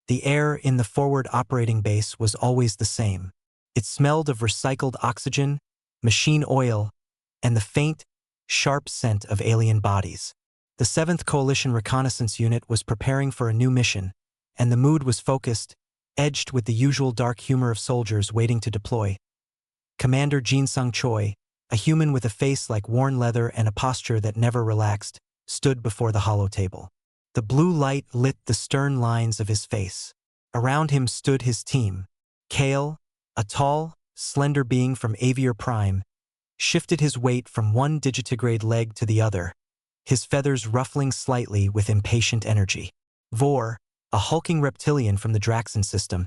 The air in the forward operating base was always the same. It smelled of recycled oxygen, machine oil, and the faint, sharp scent of alien bodies. The 7th Coalition Reconnaissance Unit was preparing for a new mission, and the mood was focused, edged with the usual dark humor of soldiers waiting to deploy. Commander Jin-Sung Choi, a human with a face like worn leather and a posture that never relaxed, stood before the holotable. The blue light lit the stern lines of his face. Around him stood his team. Kale, a tall, slender being from Aviar Prime, shifted his weight from one digitigrade leg to the other, his feathers ruffling slightly with impatient energy. Vor, a hulking reptilian from the Draxon system,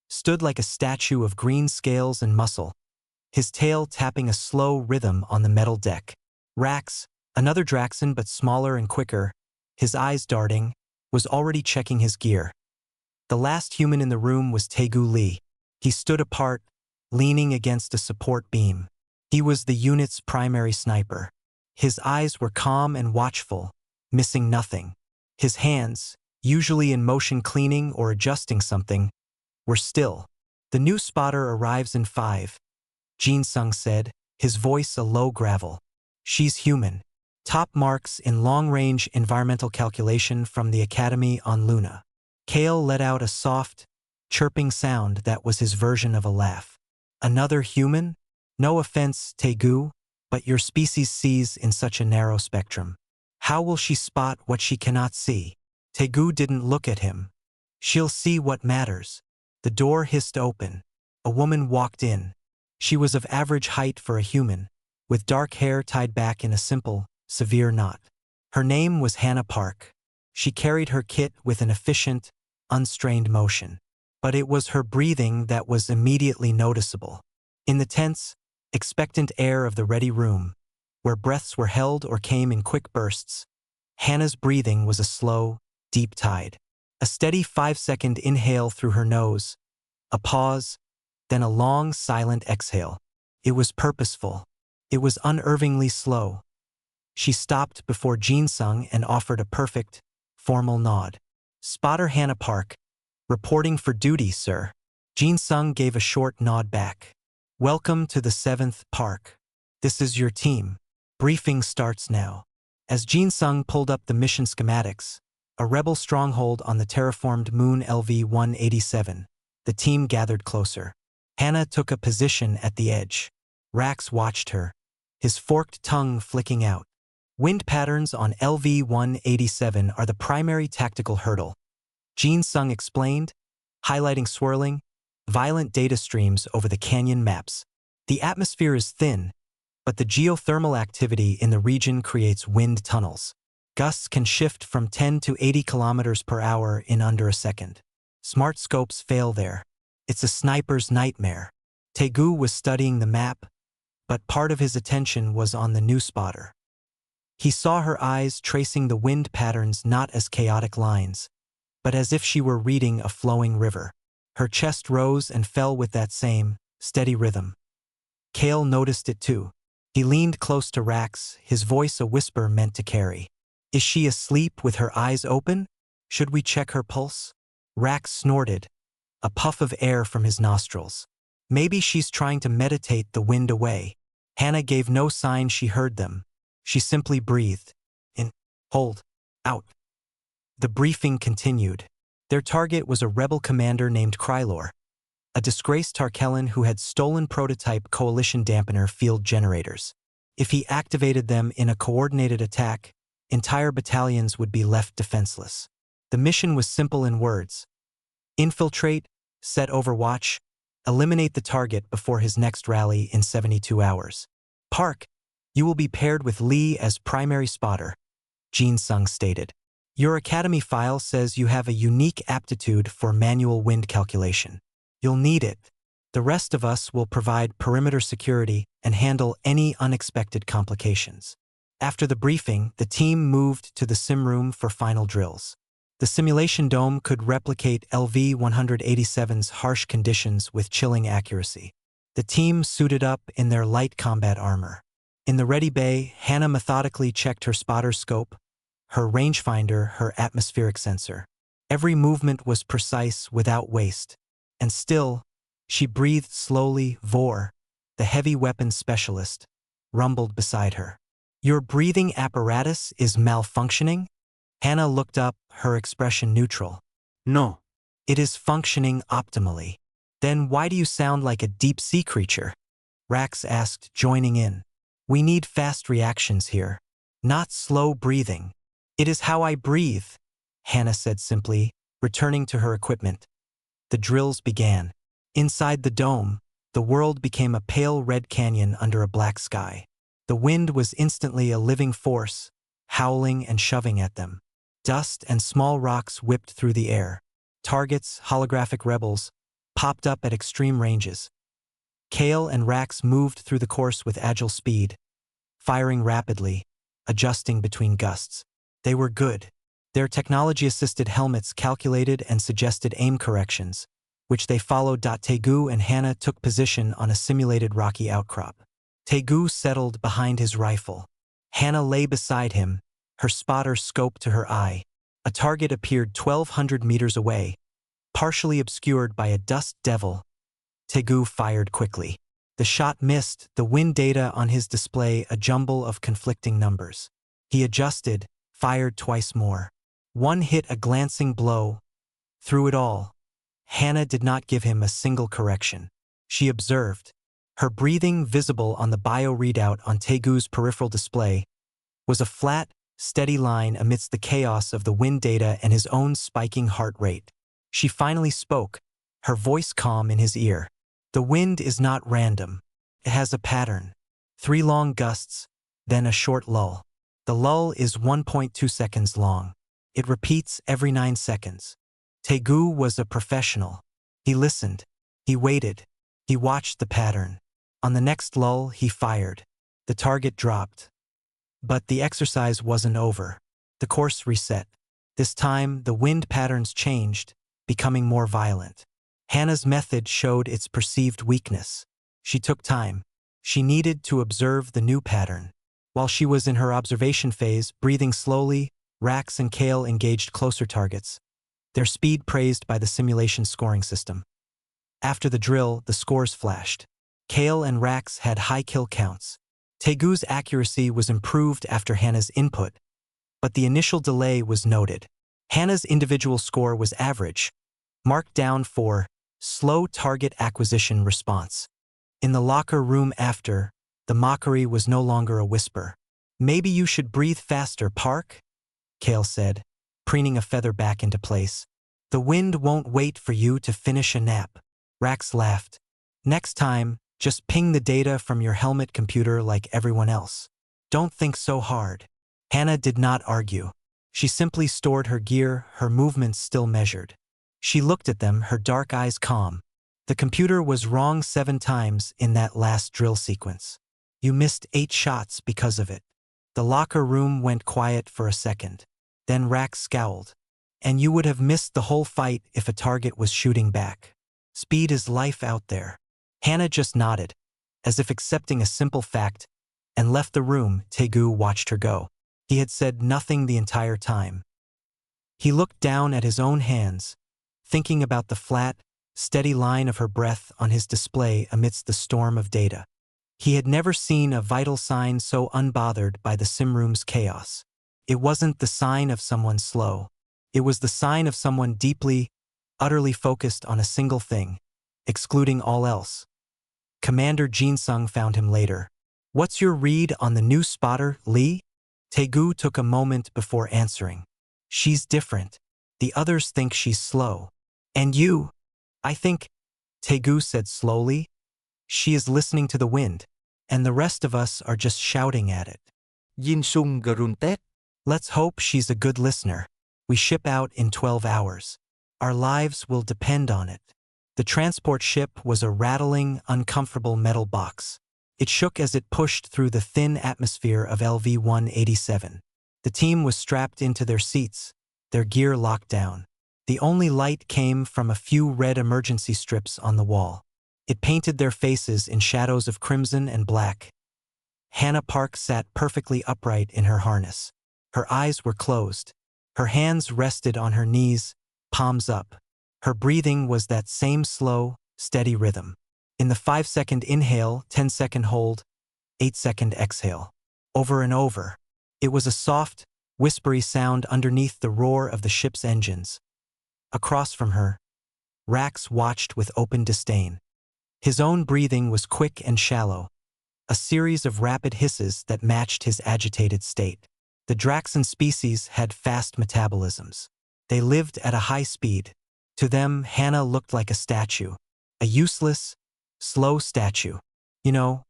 stood like a statue of green scales and muscle, his tail tapping a slow rhythm on the metal deck. Rax, another Draxon but smaller and quicker, his eyes darting, was already checking his gear. The last human in the room was Taegu Lee. He stood apart, leaning against a support beam. He was the unit's primary sniper. His eyes were calm and watchful, missing nothing. His hands, usually in motion cleaning or adjusting something, were still. "The new spotter arrives in 5, Jin-Sung said, his voice a low gravel. "She's human. Top marks in long-range environmental calculation from the Academy on Luna." Kale let out a soft, chirping sound that was his version of a laugh. "Another human? No offense, Taegu, but your species sees in such a narrow spectrum. How will she spot what she cannot see?" Taegu didn't look at him. "She'll see what matters." The door hissed open. A woman walked in. She was of average height for a human, with dark hair tied back in a simple, severe knot. Her name was Hannah Park. She carried her kit with an efficient, unstrained motion. But it was her breathing that was immediately noticeable. In the tense, expectant air of the ready room, where breaths were held or came in quick bursts, Hannah's breathing was a slow, deep tide. A steady 5-second inhale through her nose, a pause, then a long, silent exhale. It was purposeful. It was unnervingly slow. She stopped before Jin-Sung and offered a perfect, formal nod. "Spotter Hannah Park, reporting for duty, sir." Jin-Sung gave a short nod back. "Welcome to the 7th Park. This is your team. Briefing starts now." As Jin-Sung pulled up the mission schematics, a rebel stronghold on the terraformed moon LV-187, the team gathered closer. Hannah took a position at the edge. Rax watched her, his forked tongue flicking out. "Wind patterns on LV-187 are the primary tactical hurdle," Jin-Sung explained, highlighting swirling, violent data streams over the canyon maps. "The atmosphere is thin, but the geothermal activity in the region creates wind tunnels. Gusts can shift from 10 to 80 kilometers per hour in under a second. Smart scopes fail there. It's a sniper's nightmare." Taegu was studying the map, but part of his attention was on the new spotter. He saw her eyes tracing the wind patterns not as chaotic lines, but as if she were reading a flowing river. Her chest rose and fell with that same, steady rhythm. Kale noticed it too. He leaned close to Rax, his voice a whisper meant to carry. "Is she asleep with her eyes open? Should we check her pulse?" Rax snorted, a puff of air from his nostrils. "Maybe she's trying to meditate the wind away." Hannah gave no sign she heard them. She simply breathed. In, hold, out. The briefing continued. Their target was a rebel commander named Krylor, a disgraced Tarkellan who had stolen prototype Coalition dampener field generators. If he activated them in a coordinated attack, entire battalions would be left defenseless. The mission was simple in words. Infiltrate, set Overwatch, eliminate the target before his next rally in 72 hours. "Park, you will be paired with Lee as primary spotter," Jin-Sung stated. "Your academy file says you have a unique aptitude for manual wind calculation. You'll need it. The rest of us will provide perimeter security and handle any unexpected complications." After the briefing, the team moved to the sim room for final drills. The simulation dome could replicate LV-187's harsh conditions with chilling accuracy. The team suited up in their light combat armor. In the ready bay, Hannah methodically checked her spotter scope, her rangefinder, her atmospheric sensor. Every movement was precise without waste. And still, she breathed slowly. Vor, the heavy weapons specialist, rumbled beside her. Your breathing apparatus is malfunctioning? Hannah looked up, her expression neutral. No. It is functioning optimally. Then why do you sound like a deep-sea creature? Rax asked, joining in. We need fast reactions here, not slow breathing. It is how I breathe, Hannah said simply, returning to her equipment. The drills began. Inside the dome, the world became a pale red canyon under a black sky. The wind was instantly a living force, howling and shoving at them. Dust and small rocks whipped through the air. Targets, holographic rebels, popped up at extreme ranges. Kale and Rax moved through the course with agile speed, firing rapidly, adjusting between gusts. They were good. Their technology-assisted helmets calculated and suggested aim corrections, which they followed. Tegu and Hannah took position on a simulated rocky outcrop. Tegu settled behind his rifle. Hannah lay beside him, her spotter scoped to her eye. A target appeared 1,200 meters away, partially obscured by a dust devil. Tegu fired quickly. The shot missed, the wind data on his display a jumble of conflicting numbers. He adjusted, fired twice more. One hit a glancing blow. Through it all, Hannah did not give him a single correction. She observed. Her breathing, visible on the bio readout on Tegu's peripheral display, was a flat, steady line amidst the chaos of the wind data and his own spiking heart rate. She finally spoke, her voice calm in his ear. The wind is not random. It has a pattern. 3 long gusts, then a short lull. The lull is 1.2 seconds long. It repeats every 9 seconds. Tegu was a professional. He listened. He waited. He watched the pattern. On the next lull, he fired. The target dropped. But the exercise wasn't over. The course reset. This time, the wind patterns changed, becoming more violent. Hannah's method showed its perceived weakness. She took time. She needed to observe the new pattern. While she was in her observation phase, breathing slowly, Rax and Kale engaged closer targets, their speed praised by the simulation scoring system. After the drill, the scores flashed. Kale and Rax had high kill counts. Tegu's accuracy was improved after Hannah's input, but the initial delay was noted. Hannah's individual score was average, marked down for slow target acquisition response. In the locker room after, the mockery was no longer a whisper. Maybe you should breathe faster, Park, Kale said, preening a feather back into place. The wind won't wait for you to finish a nap. Rax laughed. Next time, just ping the data from your helmet computer like everyone else. Don't think so hard. Hannah did not argue. She simply stored her gear, her movements still measured. She looked at them, her dark eyes calm. The computer was wrong 7 times in that last drill sequence. You missed 8 shots because of it. The locker room went quiet for a second. Then Rax scowled. And you would have missed the whole fight if a target was shooting back. Speed is life out there. Hannah just nodded, as if accepting a simple fact, and left the room. Tegu watched her go. He had said nothing the entire time. He looked down at his own hands, thinking about the flat, steady line of her breath on his display amidst the storm of data. He had never seen a vital sign so unbothered by the simroom's chaos. It wasn't the sign of someone slow. It was the sign of someone deeply, utterly focused on a single thing, excluding all else. Commander Jinsung found him later. What's your read on the new spotter, Lee? Tegu took a moment before answering. She's different. The others think she's slow. And you? I think, Tegu said slowly, she is listening to the wind, and the rest of us are just shouting at it. Jinsung grunted. Let's hope she's a good listener. We ship out in 12 hours. Our lives will depend on it. The transport ship was a rattling, uncomfortable metal box. It shook as it pushed through the thin atmosphere of LV-187. The team was strapped into their seats, their gear locked down. The only light came from a few red emergency strips on the wall. It painted their faces in shadows of crimson and black. Hannah Park sat perfectly upright in her harness. Her eyes were closed. Her hands rested on her knees, palms up. Her breathing was that same slow, steady rhythm. In the 5-second inhale, 10-second hold, 8-second exhale. Over and over. It was a soft, whispery sound underneath the roar of the ship's engines. Across from her, Rax watched with open disdain. His own breathing was quick and shallow, a series of rapid hisses that matched his agitated state. The Draxan species had fast metabolisms. They lived at a high speed. To them, Hannah looked like a statue. A useless, slow statue. You know,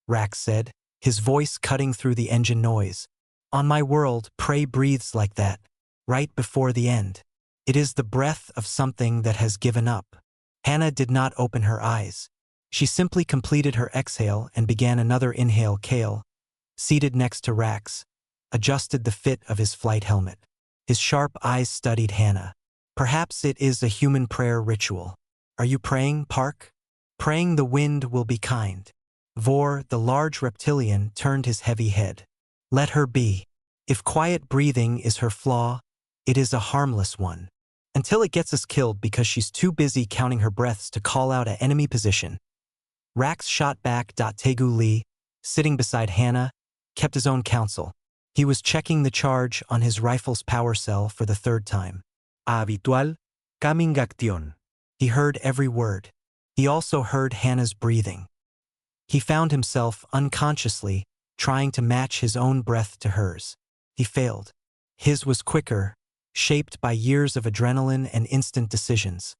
Rax said, his voice cutting through the engine noise. On my world, prey breathes like that, right before the end. It is the breath of something that has given up. Hannah did not open her eyes. She simply completed her exhale and began another inhale. Kale, seated next to Rax, adjusted the fit of his flight helmet. His sharp eyes studied Hannah. Perhaps it is a human prayer ritual. Are you praying, Park? Praying the wind will be kind. Vor, the large reptilian, turned his heavy head. Let her be. If quiet breathing is her flaw, it is a harmless one. Until it gets us killed because she's too busy counting her breaths to call out an enemy position. Rax shot back. Tegu Lee, sitting beside Hannah, kept his own counsel. He was checking the charge on his rifle's power cell for the third time. Habitual, coming action. He heard every word. He also heard Hannah's breathing. He found himself unconsciously trying to match his own breath to hers. He failed. His was quicker, shaped by years of adrenaline and instant decisions.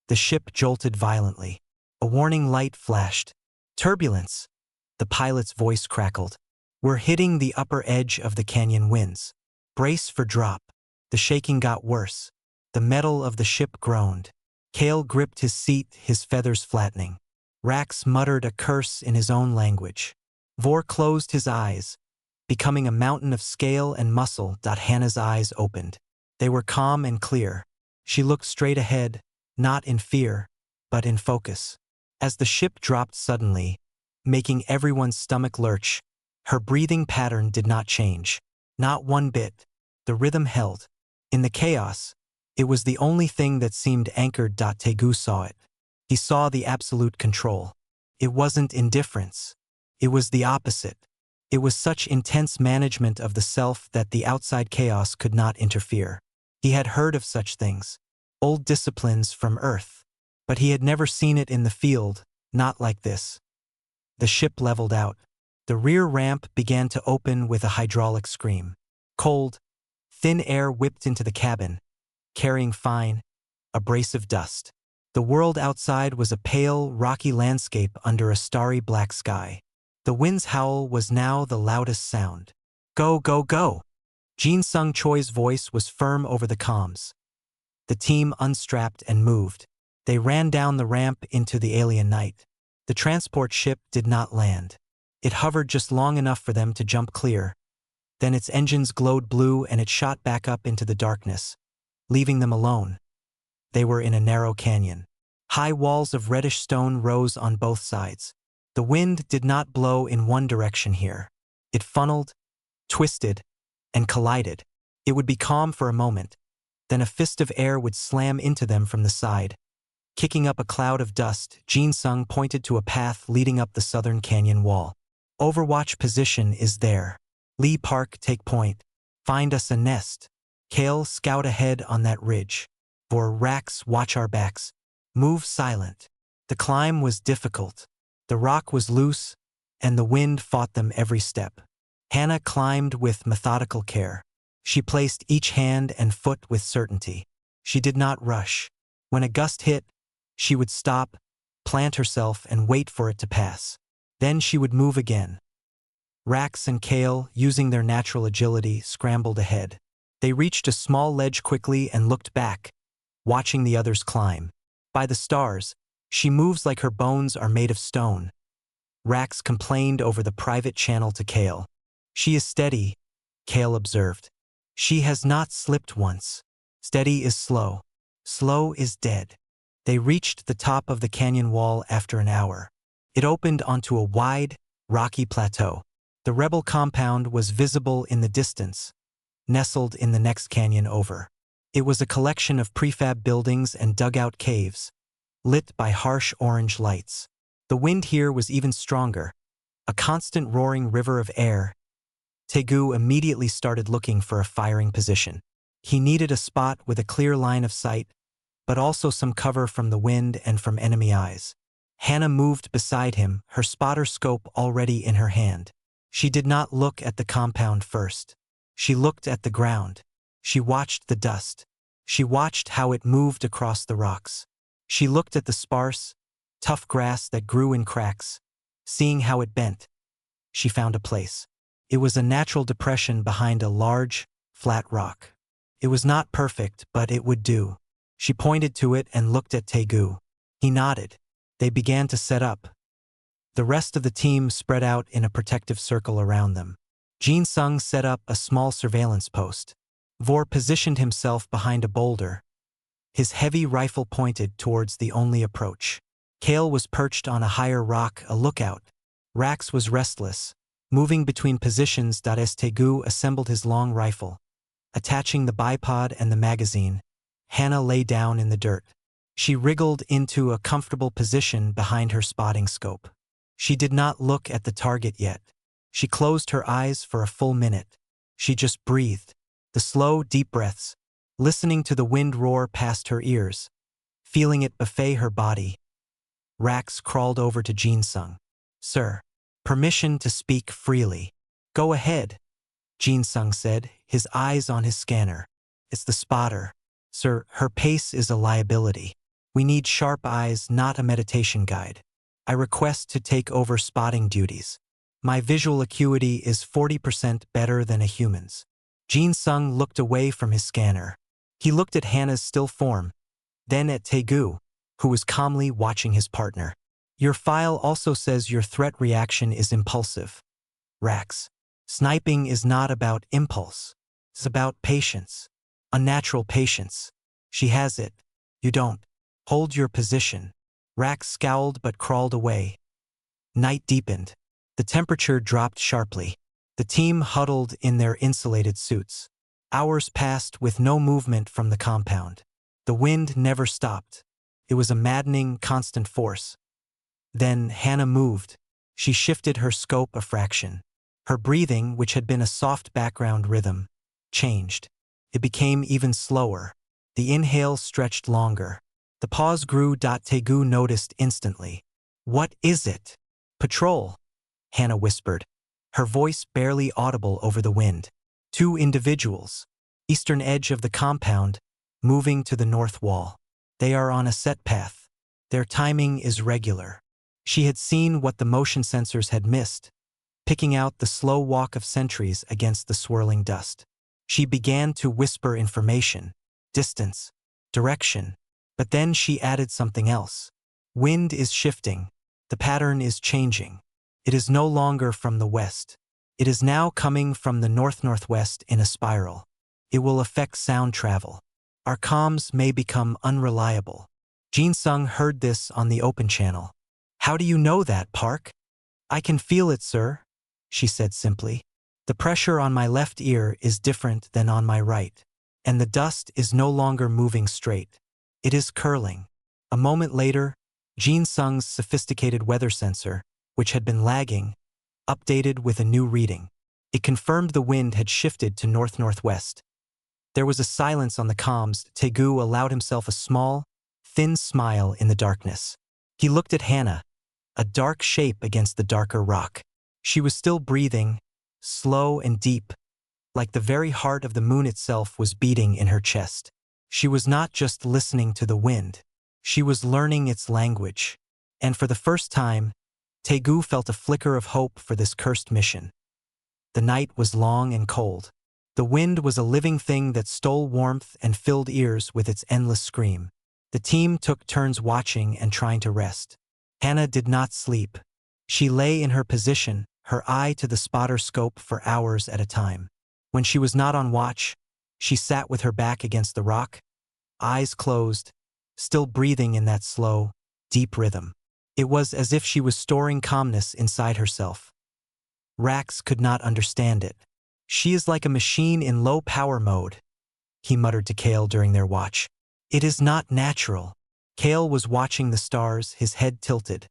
The ship jolted violently. A warning light flashed. Turbulence. The pilot's voice crackled. We're hitting the upper edge of the canyon winds. Brace for drop. The shaking got worse. The metal of the ship groaned. Kale gripped his seat, his feathers flattening. Rax muttered a curse in his own language. Vor closed his eyes, becoming a mountain of scale and muscle. Hannah's eyes opened. They were calm and clear. She looked straight ahead, not in fear, but in focus. As the ship dropped suddenly, making everyone's stomach lurch, her breathing pattern did not change. Not one bit. The rhythm held. In the chaos, it was the only thing that seemed anchored. Tegu saw it. He saw the absolute control. It wasn't indifference. It was the opposite. It was such intense management of the self that the outside chaos could not interfere. He had heard of such things, old disciplines from Earth, but he had never seen it in the field, not like this. The ship leveled out. The rear ramp began to open with a hydraulic scream. Cold, thin air whipped into the cabin, carrying fine, abrasive dust. The world outside was a pale, rocky landscape under a starry black sky. The wind's howl was now the loudest sound. Go, go, go! Jin Sung Choi's voice was firm over the comms. The team unstrapped and moved. They ran down the ramp into the alien night. The transport ship did not land. It hovered just long enough for them to jump clear. Then its engines glowed blue and it shot back up into the darkness, leaving them alone. They were in a narrow canyon. High walls of reddish stone rose on both sides. The wind did not blow in one direction here. It funneled, twisted, and collided. It would be calm for a moment, then a fist of air would slam into them from the side. Kicking up a cloud of dust, Jin Sung pointed to a path leading up the southern canyon wall. Overwatch position is there. Lee Park, take point. Find us a nest. Kale, scout ahead on that ridge. For Rax, watch our backs. Move silent. The climb was difficult. The rock was loose, and the wind fought them every step. Hannah climbed with methodical care. She placed each hand and foot with certainty. She did not rush. When a gust hit, she would stop, plant herself, and wait for it to pass. Then she would move again. Rax and Kale, using their natural agility, scrambled ahead. They reached a small ledge quickly and looked back, watching the others climb. By the stars, she moves like her bones are made of stone. Rax complained over the private channel to Kale. She is steady, Kale observed. She has not slipped once. Steady is slow. Slow is dead. They reached the top of the canyon wall after an hour. It opened onto a wide, rocky plateau. The rebel compound was visible in the distance, nestled in the next canyon over. It was a collection of prefab buildings and dugout caves, lit by harsh orange lights. The wind here was even stronger, a constant roaring river of air. Tegu immediately started looking for a firing position. He needed a spot with a clear line of sight, but also some cover from the wind and from enemy eyes. Hannah moved beside him, her spotter scope already in her hand. She did not look at the compound first. She looked at the ground. She watched the dust. She watched how it moved across the rocks. She looked at the sparse, tough grass that grew in cracks, seeing how it bent. She found a place. It was a natural depression behind a large, flat rock. It was not perfect, but it would do. She pointed to it and looked at Tegu. He nodded. They began to set up. The rest of the team spread out in a protective circle around them. Jin Sung set up a small surveillance post. Vor positioned himself behind a boulder, his heavy rifle pointed towards the only approach. Kale was perched on a higher rock, a lookout. Rax was restless, moving between positions. As Tegu assembled his long rifle, attaching the bipod and the magazine, Hannah lay down in the dirt. She wriggled into a comfortable position behind her spotting scope. She did not look at the target yet. She closed her eyes for a full minute. She just breathed, the slow, deep breaths, listening to the wind roar past her ears, feeling it buffet her body. Rax crawled over to Jin Sung. "Sir, permission to speak freely." "Go ahead," Jin Sung said, his eyes on his scanner. "It's the spotter. Sir, her pace is a liability. We need sharp eyes, not a meditation guide. I request to take over spotting duties. My visual acuity is 40% better than a human's." Jin Sung looked away from his scanner. He looked at Hannah's still form, then at Tegu, who was calmly watching his partner. "Your file also says your threat reaction is impulsive." "Rax, sniping is not about impulse. It's about patience. Unnatural patience. She has it. You don't. Hold your position." Rax scowled but crawled away. Night deepened. The temperature dropped sharply. The team huddled in their insulated suits. Hours passed with no movement from the compound. The wind never stopped. It was a maddening, constant force. Then Hannah moved. She shifted her scope a fraction. Her breathing, which had been a soft background rhythm, changed. It became even slower. The inhale stretched longer. The pause grew. Tegu noticed instantly. "What is it?" "Patrol," Hannah whispered, her voice barely audible over the wind. "Two individuals. Eastern edge of the compound, moving to the north wall. They are on a set path. Their timing is regular." She had seen what the motion sensors had missed, picking out the slow walk of sentries against the swirling dust. She began to whisper information, distance, direction, but then she added something else. "Wind is shifting. The pattern is changing. It is no longer from the west. It is now coming from the north-northwest in a spiral. It will affect sound travel. Our comms may become unreliable." Jin Sung heard this on the open channel. "How do you know that, Park?" "I can feel it, sir," she said simply. "The pressure on my left ear is different than on my right, and the dust is no longer moving straight. It is curling." A moment later, Jin Sung's sophisticated weather sensor, which had been lagging, updated with a new reading. It confirmed the wind had shifted to north-northwest. There was a silence on the comms. Tegu allowed himself a small, thin smile in the darkness. He looked at Hannah, a dark shape against the darker rock. She was still breathing, slow and deep, like the very heart of the moon itself was beating in her chest. She was not just listening to the wind. She was learning its language. And for the first time, Tegu felt a flicker of hope for this cursed mission. The night was long and cold. The wind was a living thing that stole warmth and filled ears with its endless scream. The team took turns watching and trying to rest. Hannah did not sleep. She lay in her position, her eye to the spotter scope for hours at a time. When she was not on watch, she sat with her back against the rock, eyes closed, still breathing in that slow, deep rhythm. It was as if she was storing calmness inside herself. Rax could not understand it. "She is like a machine in low-power mode," he muttered to Kale during their watch. It is not natural. Kale was watching the stars, his head tilted.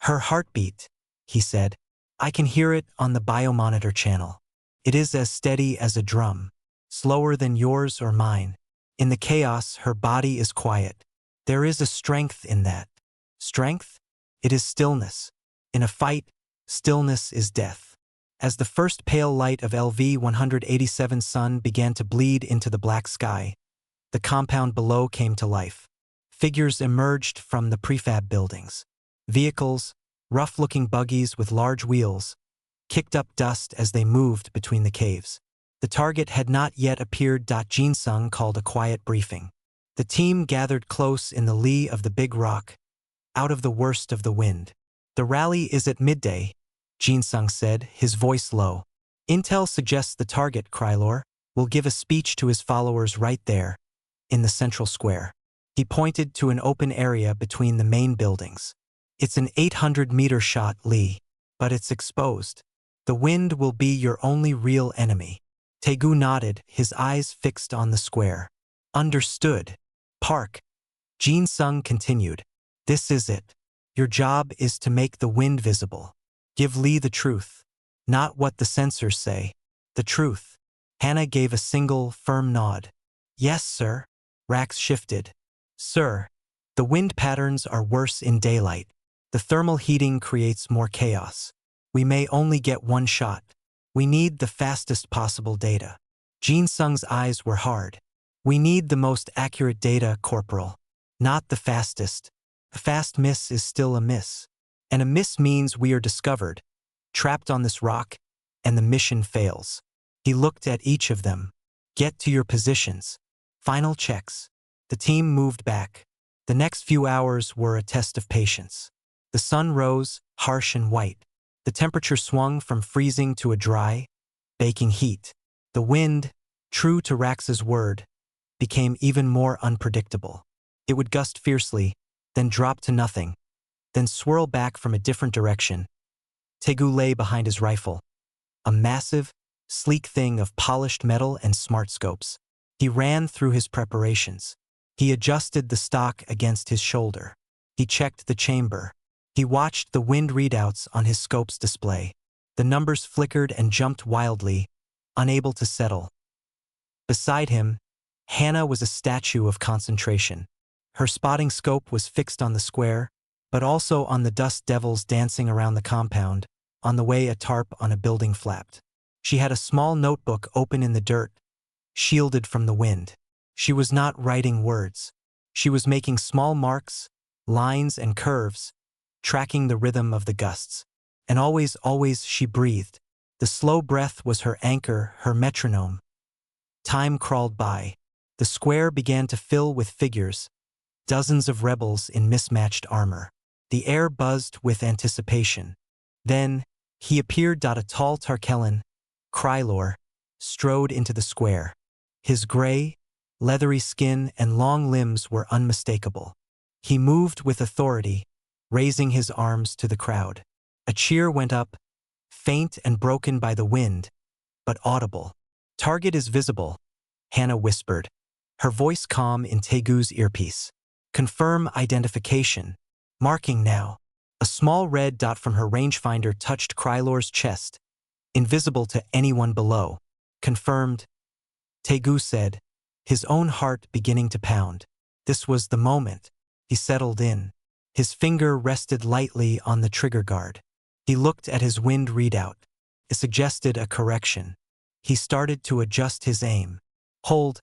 Her heartbeat, he said. I can hear it on the biomonitor channel. It is as steady as a drum, slower than yours or mine. In the chaos, her body is quiet. There is a strength in that. Strength? It is stillness. In a fight, stillness is death. As the first pale light of LV-187 sun began to bleed into the black sky, the compound below came to life. Figures emerged from the prefab buildings. Vehicles, rough-looking buggies with large wheels, kicked up dust as they moved between the caves. The target had not yet appeared. Jin Sung called a quiet briefing. The team gathered close in the lee of the big rock, out of the worst of the wind. The rally is at midday, Jin Sung said, his voice low. Intel suggests the target, Krylor, will give a speech to his followers right there, in the central square. He pointed to an open area between the main buildings. It's an 800-meter shot, Lee, but it's exposed. The wind will be your only real enemy. Taegu nodded, his eyes fixed on the square. Understood. Park. Jin Sung continued. This is it. Your job is to make the wind visible. Give Lee the truth. Not what the sensors say. The truth. Hannah gave a single, firm nod. Yes, sir. Rax shifted. Sir, the wind patterns are worse in daylight. The thermal heating creates more chaos. We may only get one shot. We need the fastest possible data. Jin Sung's eyes were hard. We need the most accurate data, Corporal. Not the fastest. A fast miss is still a miss. And a miss means we are discovered, trapped on this rock, and the mission fails. He looked at each of them. Get to your positions. Final checks. The team moved back. The next few hours were a test of patience. The sun rose, harsh and white. The temperature swung from freezing to a dry, baking heat. The wind, true to Rax's word, became even more unpredictable. It would gust fiercely, then drop to nothing, then swirl back from a different direction. Taegu lay behind his rifle, a massive, sleek thing of polished metal and smart scopes. He ran through his preparations. He adjusted the stock against his shoulder. He checked the chamber. He watched the wind readouts on his scope's display. The numbers flickered and jumped wildly, unable to settle. Beside him, Hannah was a statue of concentration. Her spotting scope was fixed on the square, but also on the dust devils dancing around the compound, on the way a tarp on a building flapped. She had a small notebook open in the dirt, shielded from the wind. She was not writing words. She was making small marks, lines and curves, tracking the rhythm of the gusts. And always, always she breathed. The slow breath was her anchor, her metronome. Time crawled by. The square began to fill with figures, dozens of rebels in mismatched armor. The air buzzed with anticipation. Then, he appeared. A tall Tarkellen, Krylor, strode into the square. His gray, leathery skin and long limbs were unmistakable. He moved with authority, raising his arms to the crowd. A cheer went up, faint and broken by the wind, but audible. Target is visible, Hannah whispered, her voice calm in Taegu's earpiece. Confirm identification. Marking now. A small red dot from her rangefinder touched Krylor's chest, invisible to anyone below. Confirmed, Taegu said, his own heart beginning to pound. This was the moment. He settled in. His finger rested lightly on the trigger guard. He looked at his wind readout. It suggested a correction. He started to adjust his aim. Hold.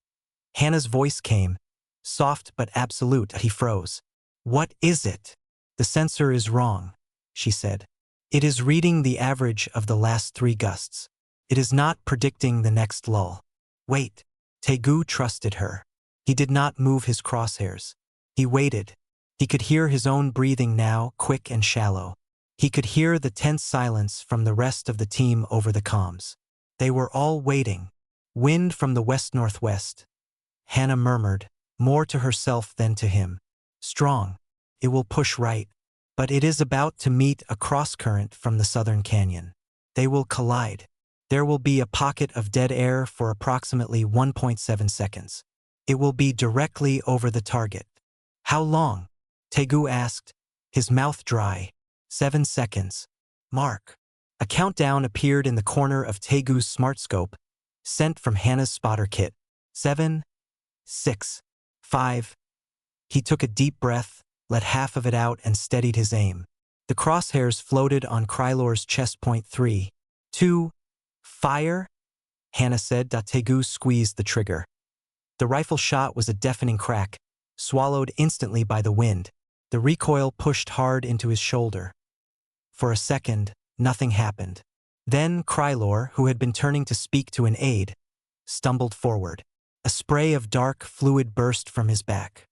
Hannah's voice came, soft but absolute. He froze. What is it? The sensor is wrong, she said. It is reading the average of the last 3 gusts. It is not predicting the next lull. Wait. Taegu trusted her. He did not move his crosshairs. He waited. He could hear his own breathing now, quick and shallow. He could hear the tense silence from the rest of the team over the comms. They were all waiting. Wind from the west-northwest. Hannah murmured, more to herself than to him. Strong. It will push right. But it is about to meet a cross-current from the southern canyon. They will collide. There will be a pocket of dead air for approximately 1.7 seconds. It will be directly over the target. How long? Tegu asked, his mouth dry. 7 seconds. Mark. A countdown appeared in the corner of Tegu's smartscope, sent from Hannah's spotter kit. 7, 6, 5. He took a deep breath, let half of it out and steadied his aim. The crosshairs floated on Krylor's chest. Point 3, 2, fire? Hannah said. Tegu squeezed the trigger. The rifle shot was a deafening crack, swallowed instantly by the wind. The recoil pushed hard into his shoulder. For a second, nothing happened. Then Krylor, who had been turning to speak to an aide, stumbled forward. A spray of dark fluid burst from his back.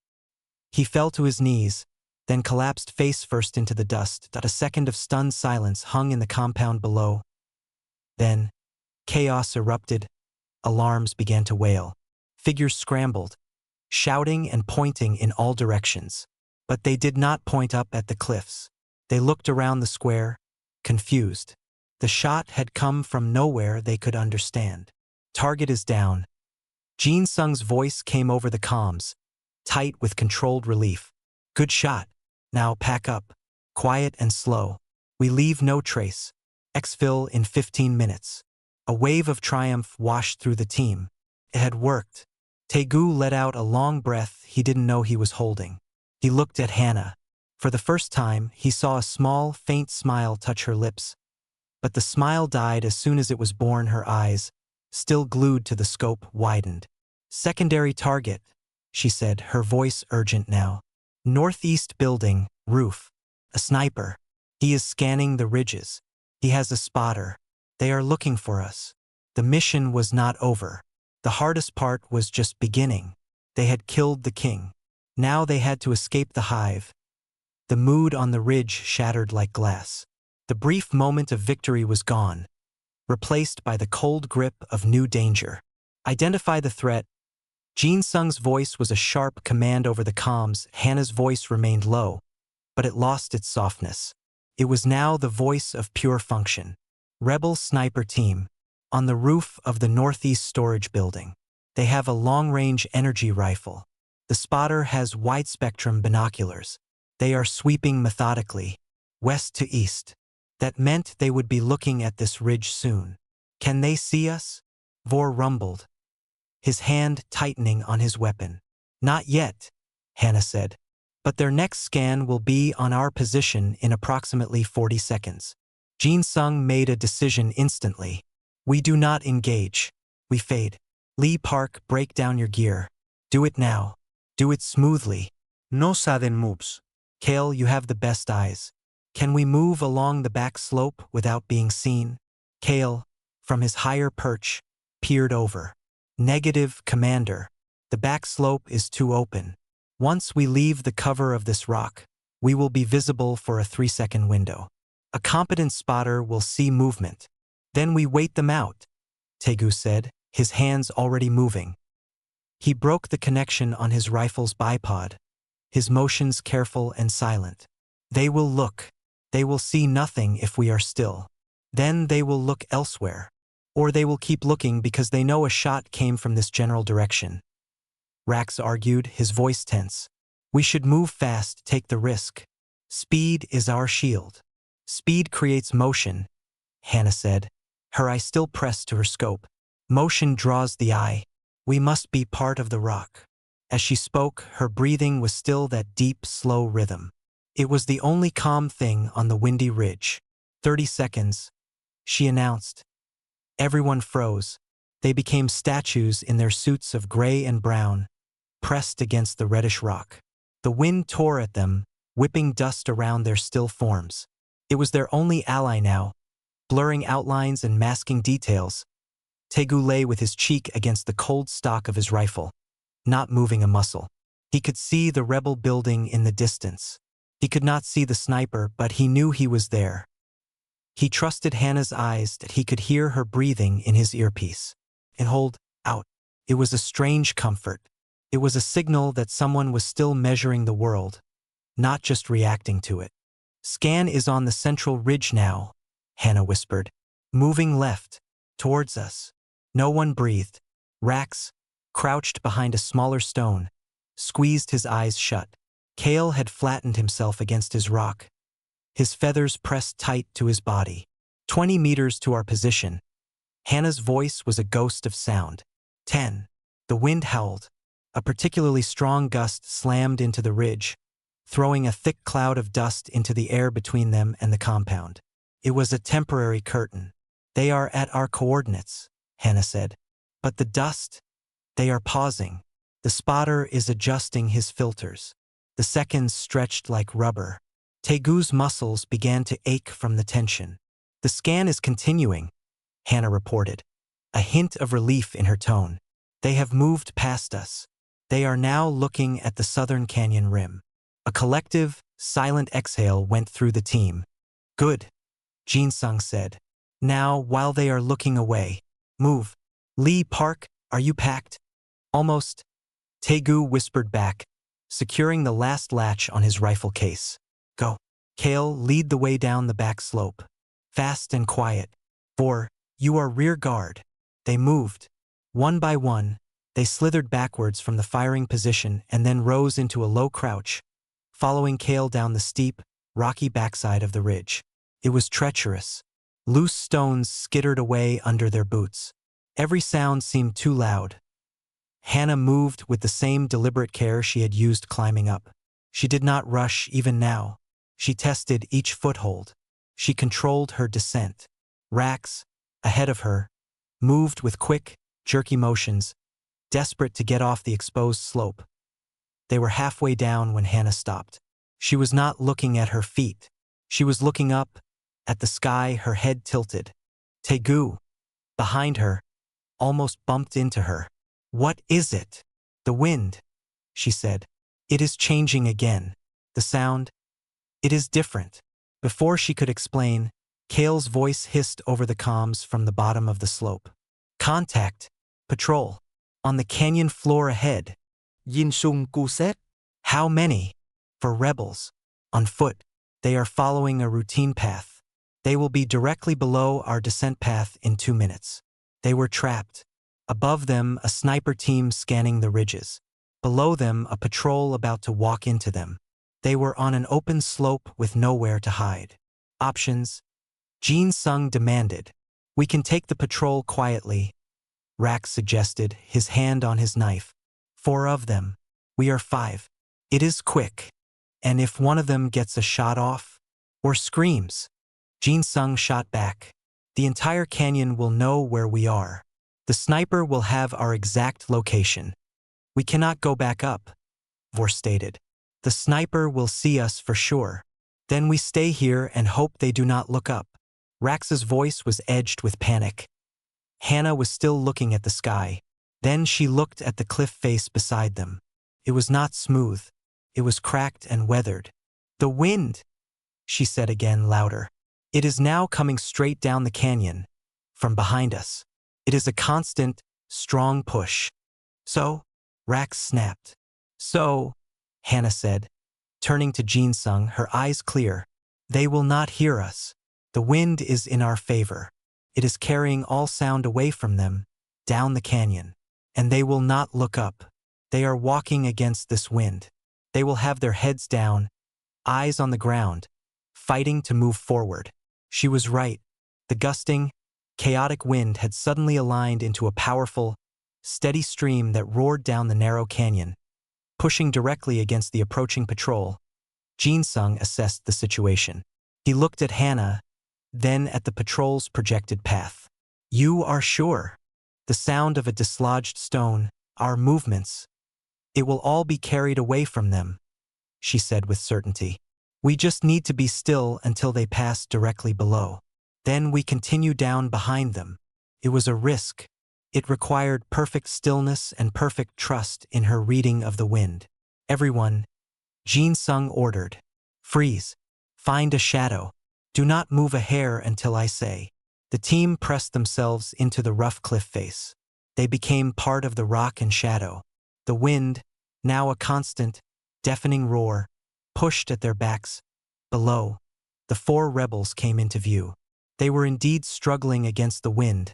He fell to his knees, then collapsed face first into the dust. A second of stunned silence hung in the compound below. Then, chaos erupted. Alarms began to wail. Figures scrambled, shouting and pointing in all directions. But they did not point up at the cliffs. They looked around the square, confused. The shot had come from nowhere they could understand. Target is down. Jin Sung's voice came over the comms, tight with controlled relief. Good shot. Now pack up. Quiet and slow. We leave no trace. Exfil in 15 minutes. A wave of triumph washed through the team. It had worked. Tegu let out a long breath he didn't know he was holding. He looked at Hannah. For the first time, he saw a small, faint smile touch her lips. But the smile died as soon as it was born. Her eyes, still glued to the scope, widened. Secondary target, she said, her voice urgent now. Northeast building, roof. A sniper. He is scanning the ridges. He has a spotter. They are looking for us. The mission was not over. The hardest part was just beginning. They had killed the king. Now they had to escape the hive. The mood on the ridge shattered like glass. The brief moment of victory was gone, replaced by the cold grip of new danger. Identify the threat. Jin Sung's voice was a sharp command over the comms. Hannah's voice remained low, but it lost its softness. It was now the voice of pure function. Rebel sniper team. On the roof of the northeast storage building. They have a long-range energy rifle. The spotter has wide-spectrum binoculars. They are sweeping methodically, west to east. That meant they would be looking at this ridge soon. Can they see us? Vor rumbled, his hand tightening on his weapon. Not yet, Hannah said. But their next scan will be on our position in approximately 40 seconds. Jin Sung made a decision instantly. We do not engage. We fade. Lee Park, break down your gear. Do it now. Do it smoothly. No sudden moves. Kale, you have the best eyes. Can we move along the back slope without being seen? Kale, from his higher perch, peered over. Negative, Commander. The back slope is too open. Once we leave the cover of this rock, we will be visible for a 3-second window. A competent spotter will see movement. Then we wait them out, Tegu said, his hands already moving. He broke the connection on his rifle's bipod, his motions careful and silent. They will look. They will see nothing if we are still. Then they will look elsewhere. Or they will keep looking because they know a shot came from this general direction. Rax argued, his voice tense. We should move fast, take the risk. Speed is our shield. Speed creates motion, Hannah said, her eye still pressed to her scope. Motion draws the eye. We must be part of the rock. As she spoke, her breathing was still that deep, slow rhythm. It was the only calm thing on the windy ridge. 30 seconds, she announced. Everyone froze. They became statues in their suits of gray and brown, pressed against the reddish rock. The wind tore at them, whipping dust around their still forms. It was their only ally now, blurring outlines and masking details. Tegu lay with his cheek against the cold stock of his rifle, not moving a muscle. He could see the rebel building in the distance. He could not see the sniper, but he knew he was there. He trusted Hannah's eyes that he could hear her breathing in his earpiece. And hold out. It was a strange comfort. It was a signal that someone was still measuring the world, not just reacting to it. Scan is on the central ridge now, Hannah whispered. Moving left, towards us. No one breathed. Rax, crouched behind a smaller stone, squeezed his eyes shut. Kale had flattened himself against his rock, his feathers pressed tight to his body. 20 meters to our position. Hannah's voice was a ghost of sound. 10. The wind howled. A particularly strong gust slammed into the ridge, throwing a thick cloud of dust into the air between them and the compound. It was a temporary curtain. They are at our coordinates, Hannah said. But the dust? They are pausing. The spotter is adjusting his filters. The seconds stretched like rubber. Tegu's muscles began to ache from the tension. The scan is continuing, Hannah reported, a hint of relief in her tone. They have moved past us. They are now looking at the southern canyon rim. A collective, silent exhale went through the team. Good, Jin-sung said. Now, while they are looking away, move. Lee Park, are you packed? Almost, Tegu whispered back, securing the last latch on his rifle case. Go. Kale, lead the way down the back slope. Fast and quiet. 4. You are rear guard. They moved. One by one, they slithered backwards from the firing position and then rose into a low crouch, following Kale down the steep, rocky backside of the ridge. It was treacherous. Loose stones skittered away under their boots. Every sound seemed too loud. Hannah moved with the same deliberate care she had used climbing up. She did not rush even now. She tested each foothold. She controlled her descent. Rax, ahead of her, moved with quick, jerky motions, desperate to get off the exposed slope. They were halfway down when Hannah stopped. She was not looking at her feet. She was looking up, at the sky, her head tilted. Tegu, behind her, almost bumped into her. What is it? The wind, she said. It is changing again. The sound, it is different. Before she could explain, Kale's voice hissed over the comms from the bottom of the slope. Contact. Patrol. On the canyon floor ahead. Jin-sung Kuset. How many? For rebels. On foot. They are following a routine path. They will be directly below our descent path in 2 minutes. They were trapped. Above them, a sniper team scanning the ridges. Below them, a patrol about to walk into them. They were on an open slope with nowhere to hide. Options? Jin-sung demanded. We can take the patrol quietly, Rax suggested, his hand on his knife. 4 of them. We are 5. It is quick. And if one of them gets a shot off, or screams, Jin-sung shot back. The entire canyon will know where we are. The sniper will have our exact location. We cannot go back up, Vor stated. The sniper will see us for sure. Then we stay here and hope they do not look up. Rax's voice was edged with panic. Hannah was still looking at the sky. Then she looked at the cliff face beside them. It was not smooth. It was cracked and weathered. The wind, she said again louder. It is now coming straight down the canyon, from behind us. It is a constant, strong push. So? Rax snapped. So, Hannah said, turning to Jin-sung, her eyes clear. They will not hear us. The wind is in our favor. It is carrying all sound away from them, down the canyon. And they will not look up. They are walking against this wind. They will have their heads down, eyes on the ground, fighting to move forward. She was right. The gusting, chaotic wind had suddenly aligned into a powerful, steady stream that roared down the narrow canyon. Pushing directly against the approaching patrol, Jin-sung assessed the situation. He looked at Hannah, then at the patrol's projected path. You are sure? The sound of a dislodged stone, our movements. It will all be carried away from them, she said with certainty. We just need to be still until they pass directly below. Then we continue down behind them. It was a risk. It required perfect stillness and perfect trust in her reading of the wind. Everyone, Jin-sung ordered. Freeze. Find a shadow. Do not move a hair until I say. The team pressed themselves into the rough cliff face. They became part of the rock and shadow. The wind, now a constant, deafening roar, pushed at their backs. Below, the 4 rebels came into view. They were indeed struggling against the wind,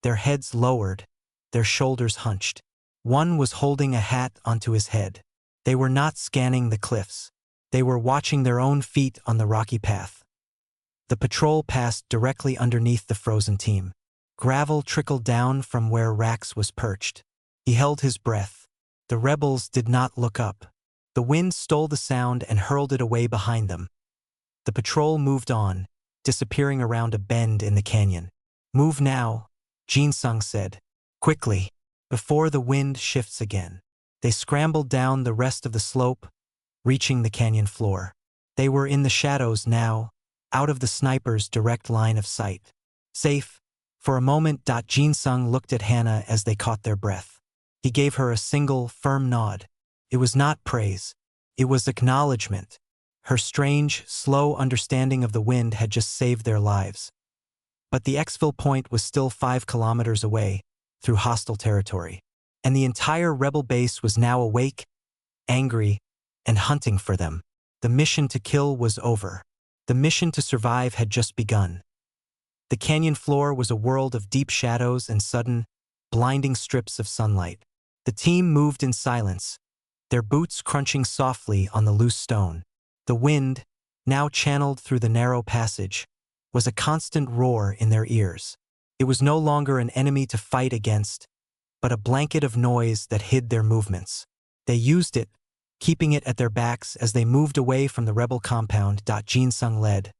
their heads lowered, their shoulders hunched. One was holding a hat onto his head. They were not scanning the cliffs. They were watching their own feet on the rocky path. The patrol passed directly underneath the frozen team. Gravel trickled down from where Rax was perched. He held his breath. The rebels did not look up. The wind stole the sound and hurled it away behind them. The patrol moved on, disappearing around a bend in the canyon. "Move now," Jin Sung said. "Quickly, before the wind shifts again." They scrambled down the rest of the slope, reaching the canyon floor. They were in the shadows now, out of the sniper's direct line of sight. Safe. For a moment, Jin Sung looked at Hannah as they caught their breath. He gave her a single, firm nod. It was not praise. It was acknowledgement. Her strange, slow understanding of the wind had just saved their lives. But the exfil point was still 5 kilometers away, through hostile territory. And the entire rebel base was now awake, angry, and hunting for them. The mission to kill was over. The mission to survive had just begun. The canyon floor was a world of deep shadows and sudden, blinding strips of sunlight. The team moved in silence, their boots crunching softly on the loose stone. The wind, now channeled through the narrow passage, was a constant roar in their ears. It was no longer an enemy to fight against, but a blanket of noise that hid their movements. They used it, keeping it at their backs as they moved away from the rebel compound. Jin Sung led,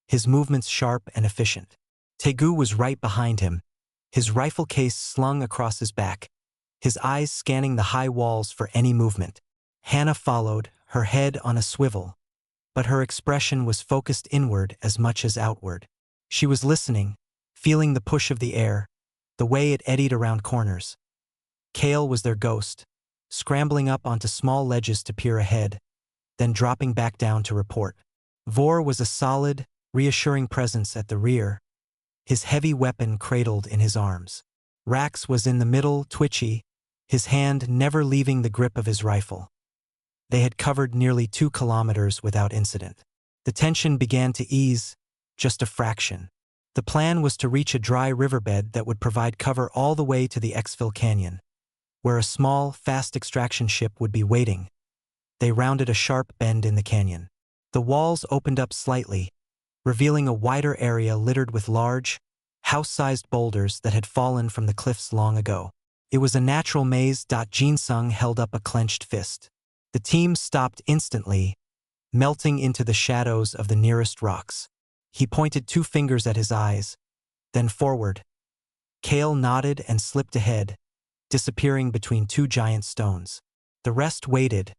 his movements sharp and efficient. Taegu was right behind him, his rifle case slung across his back, his eyes scanning the high walls for any movement. Hannah followed, her head on a swivel, but her expression was focused inward as much as outward. She was listening, feeling the push of the air, the way it eddied around corners. Kale was their ghost, scrambling up onto small ledges to peer ahead, then dropping back down to report. Vor was a solid, reassuring presence at the rear, his heavy weapon cradled in his arms. Rax was in the middle, twitchy, his hand never leaving the grip of his rifle. They had covered nearly 2 kilometers without incident. The tension began to ease, just a fraction. The plan was to reach a dry riverbed that would provide cover all the way to the exfil canyon, where a small, fast extraction ship would be waiting. They rounded a sharp bend in the canyon. The walls opened up slightly, revealing a wider area littered with large, house-sized boulders that had fallen from the cliffs long ago. It was a natural maze. Jin Sung held up a clenched fist. The team stopped instantly, melting into the shadows of the nearest rocks. He pointed 2 fingers at his eyes, then forward. Kale nodded and slipped ahead, disappearing between 2 giant stones. The rest waited,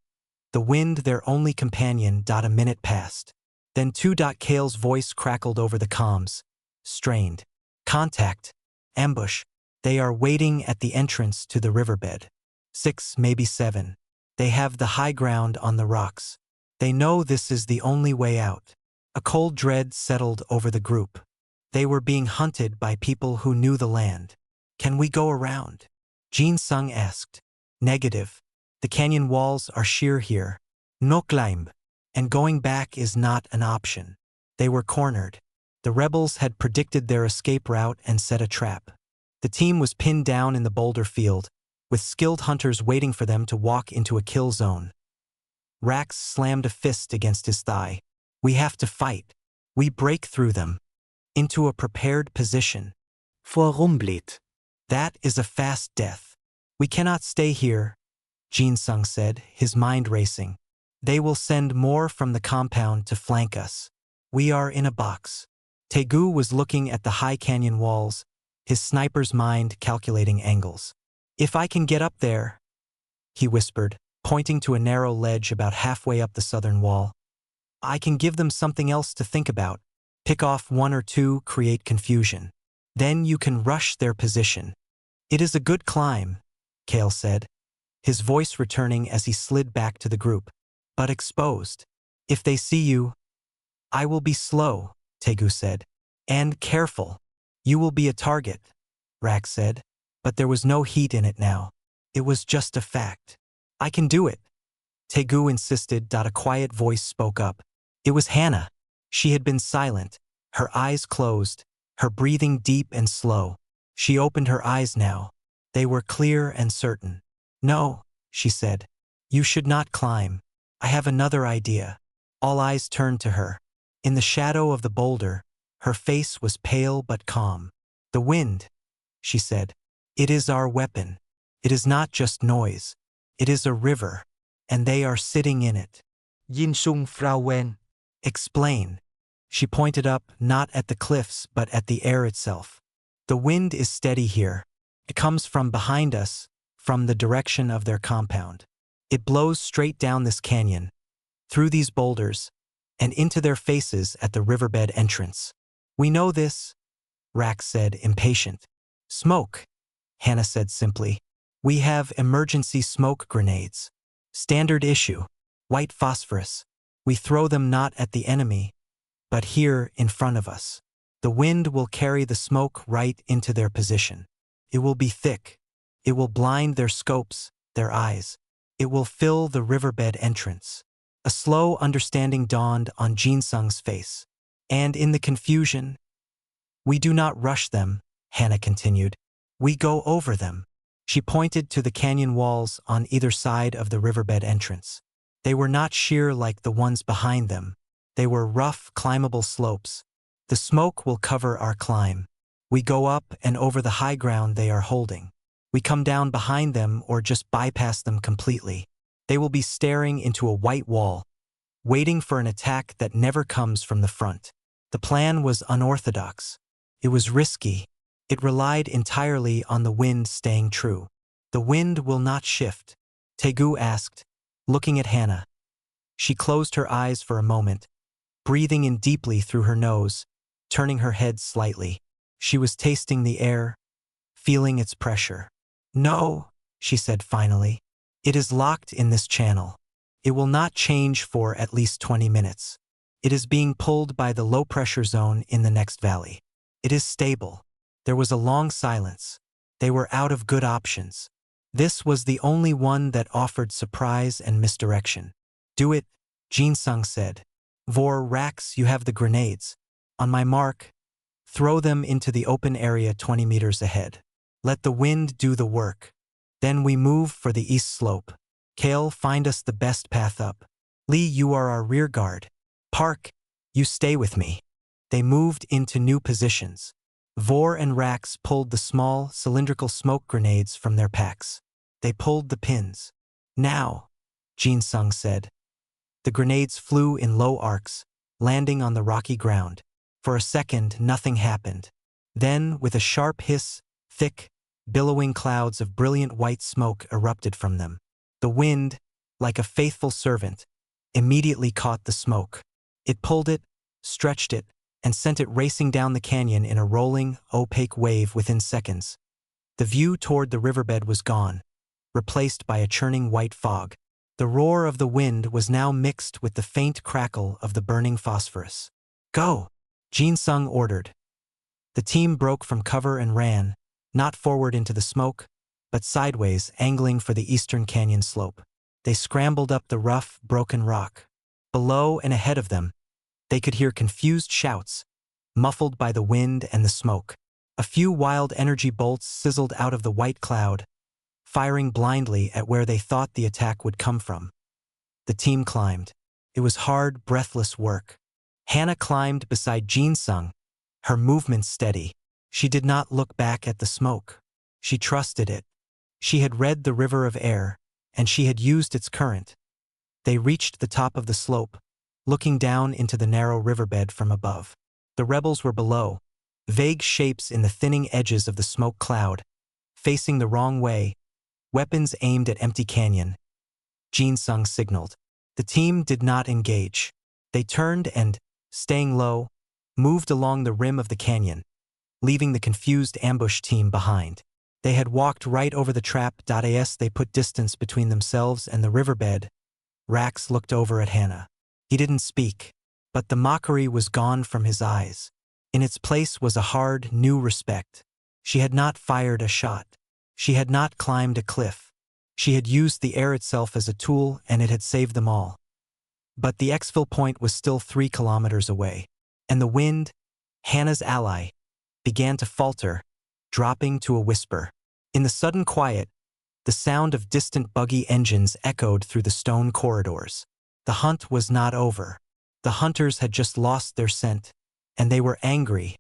the wind their only companion. A minute passed. Then Kale's voice crackled over the comms, strained. "Contact. Ambush. They are waiting at the entrance to the riverbed. 6, maybe 7. They have the high ground on the rocks. They know this is the only way out." A cold dread settled over the group. They were being hunted by people who knew the land. "Can we go around?" Jin Sung asked. "Negative. The canyon walls are sheer here. No climb. And going back is not an option." They were cornered. The rebels had predicted their escape route and set a trap. The team was pinned down in the boulder field, with skilled hunters waiting for them to walk into a kill zone. Rax slammed a fist against his thigh. "We have to fight. We break through them. Into a prepared position." Vorumblitt. "That is a fast death. We cannot stay here," Jin Sung said, his mind racing. "They will send more from the compound to flank us. We are in a box." Taegu was looking at the high canyon walls, his sniper's mind calculating angles. "If I can get up there," he whispered, pointing to a narrow ledge about halfway up the southern wall, "I can give them something else to think about. Pick off 1 or 2, create confusion. Then you can rush their position." "It is a good climb," Kale said, his voice returning as he slid back to the group. "But exposed. If they see you—" "I will be slow," Taegu said. "And careful. You will be a target," Rax said, but there was no heat in it now. It was just a fact. "I can do it," Taegu insisted. A quiet voice spoke up. It was Hannah. She had been silent, her eyes closed, her breathing deep and slow. She opened her eyes now. They were clear and certain. No, she said. You should not climb. I have another idea. All eyes turned to her. In the shadow of the boulder, her face was pale but calm. The wind, she said. It is our weapon. It is not just noise. It is a river, and they are sitting in it. Jin Sung Frauen. Explain. She pointed up not at the cliffs but at the air itself. The wind is steady here. It comes from behind us, from the direction of their compound. It blows straight down this canyon, through these boulders, and into their faces at the riverbed entrance. We know this, Rax said, impatient. Smoke, Hannah said simply. We have emergency smoke grenades. Standard issue, white phosphorus. We throw them not at the enemy, but here in front of us. The wind will carry the smoke right into their position. It will be thick. It will blind their scopes, their eyes. It will fill the riverbed entrance. A slow understanding dawned on Jin Sung's face. And in the confusion, we do not rush them, Hannah continued. We go over them. She pointed to the canyon walls on either side of the riverbed entrance. They were not sheer like the ones behind them. They were rough, climbable slopes. The smoke will cover our climb. We go up and over the high ground they are holding. We come down behind them or just bypass them completely. They will be staring into a white wall, waiting for an attack that never comes from the front. The plan was unorthodox. It was risky. It relied entirely on the wind staying true. The wind will not shift, Tegu asked, looking at Hannah. She closed her eyes for a moment, breathing in deeply through her nose, turning her head slightly. She was tasting the air, feeling its pressure. No, she said finally. It is locked in this channel. It will not change for at least 20 minutes. It is being pulled by the low-pressure zone in the next valley. It is stable. There was a long silence. They were out of good options. This was the only one that offered surprise and misdirection. Do it, Jin Sung said. Vor Rax, you have the grenades. On my mark, throw them into the open area 20 meters ahead. Let the wind do the work. Then we move for the east slope. Kale, find us the best path up. Lee, you are our rear guard. Park, you stay with me. They moved into new positions. Vor and Rax pulled the small, cylindrical smoke grenades from their packs. They pulled the pins. Now, Jin Sung said. The grenades flew in low arcs, landing on the rocky ground. For a second, nothing happened. Then, with a sharp hiss, thick, billowing clouds of brilliant white smoke erupted from them. The wind, like a faithful servant, immediately caught the smoke. It pulled it, stretched it, and sent it racing down the canyon in a rolling, opaque wave within seconds. The view toward the riverbed was gone, replaced by a churning white fog. The roar of the wind was now mixed with the faint crackle of the burning phosphorus. Go! Jin Sung ordered. The team broke from cover and ran, not forward into the smoke, but sideways, angling for the eastern canyon slope. They scrambled up the rough, broken rock. Below and ahead of them, they could hear confused shouts, muffled by the wind and the smoke. A few wild energy bolts sizzled out of the white cloud, firing blindly at where they thought the attack would come from. The team climbed. It was hard, breathless work. Hannah climbed beside Jin Sung, her movements steady. She did not look back at the smoke. She trusted it. She had read the river of air, and she had used its current. They reached the top of the slope, looking down into the narrow riverbed from above. The rebels were below, vague shapes in the thinning edges of the smoke cloud, facing the wrong way, weapons aimed at empty canyon. Jin Sung signaled. The team did not engage. They turned and, staying low, moved along the rim of the canyon, leaving the confused ambush team behind. They had walked right over the trap. As they put distance between themselves and the riverbed, Rax looked over at Hannah. He didn't speak, but the mockery was gone from his eyes. In its place was a hard, new respect. She had not fired a shot. She had not climbed a cliff. She had used the air itself as a tool, and it had saved them all. But the exfil point was still 3 kilometers away, and the wind, Hannah's ally, began to falter, dropping to a whisper. In the sudden quiet, The sound of distant buggy engines echoed through the stone corridors. The hunt was not over. The hunters had just lost their scent, and they were angry.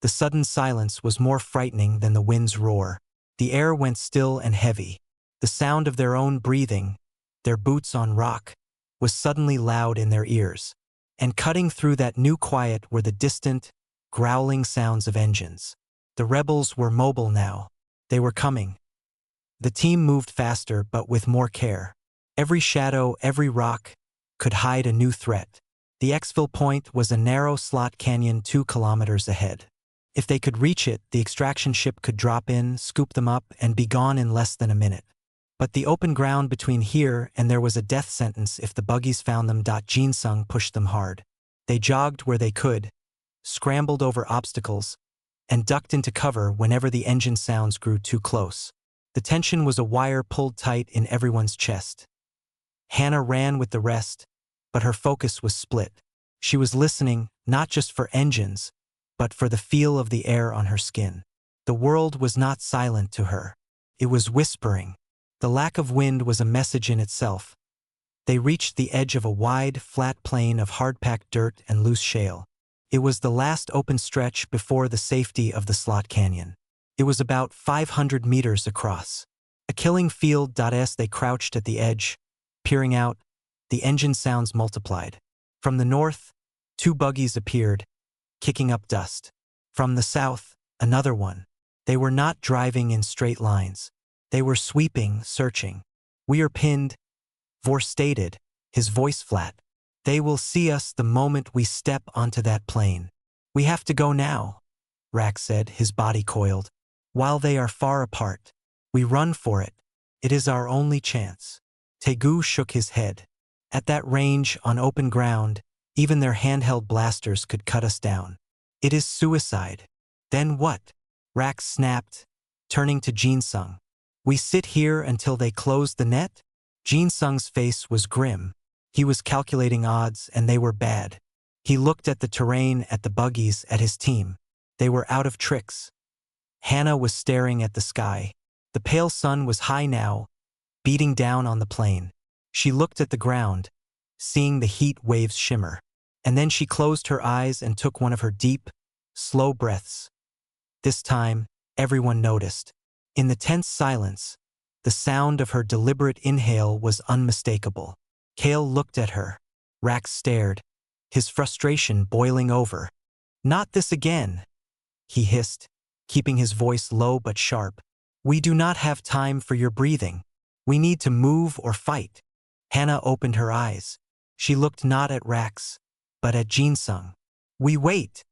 The sudden silence was more frightening than the wind's roar. The air went still and heavy. The sound of their own breathing, their boots on rock, was suddenly loud in their ears. And cutting through that new quiet were the distant, growling sounds of engines. The rebels were mobile now. They were coming. The team moved faster but with more care. Every shadow, every rock, could hide a new threat. The exfil point was a narrow slot canyon 2 kilometers ahead. If they could reach it, the extraction ship could drop in, scoop them up, and be gone in less than a minute. But the open ground between here and there was a death sentence if the buggies found them. Jin Sung pushed them hard. They jogged where they could, scrambled over obstacles, and ducked into cover whenever the engine sounds grew too close. The tension was a wire pulled tight in everyone's chest. Hannah ran with the rest, but her focus was split. She was listening, not just for engines, but for the feel of the air on her skin. The world was not silent to her. It was whispering. The lack of wind was a message in itself. They reached the edge of a wide, flat plain of hard-packed dirt and loose shale. It was the last open stretch before the safety of the slot canyon. It was about 500 meters across. A killing field. As they crouched at the edge, peering out, the engine sounds multiplied. From the north, 2 buggies appeared, kicking up dust. From the south, another one. They were not driving in straight lines. They were sweeping, searching. "We are pinned," Vor stated, his voice flat. "They will see us the moment we step onto that plane. We have to go now," Rack said, his body coiled. "While they are far apart, we run for it. It is our only chance." Taegu shook his head. "At that range, on open ground, even their handheld blasters could cut us down. It is suicide." "Then what?" Rack snapped, turning to Jin Sung. "We sit here until they close the net?" Jin Sung's face was grim. He was calculating odds, and they were bad. He looked at the terrain, at the buggies, at his team. They were out of tricks. Hannah was staring at the sky. The pale sun was high now, beating down on the plain. She looked at the ground, seeing the heat waves shimmer. And then she closed her eyes and took one of her deep, slow breaths. This time, everyone noticed. In the tense silence, the sound of her deliberate inhale was unmistakable. Kale looked at her. Rax stared, his frustration boiling over. "Not this again," he hissed, keeping his voice low but sharp. "We do not have time for your breathing. We need to move or fight." Hannah opened her eyes. She looked not at Rax, but at Jin Sung. "We wait,"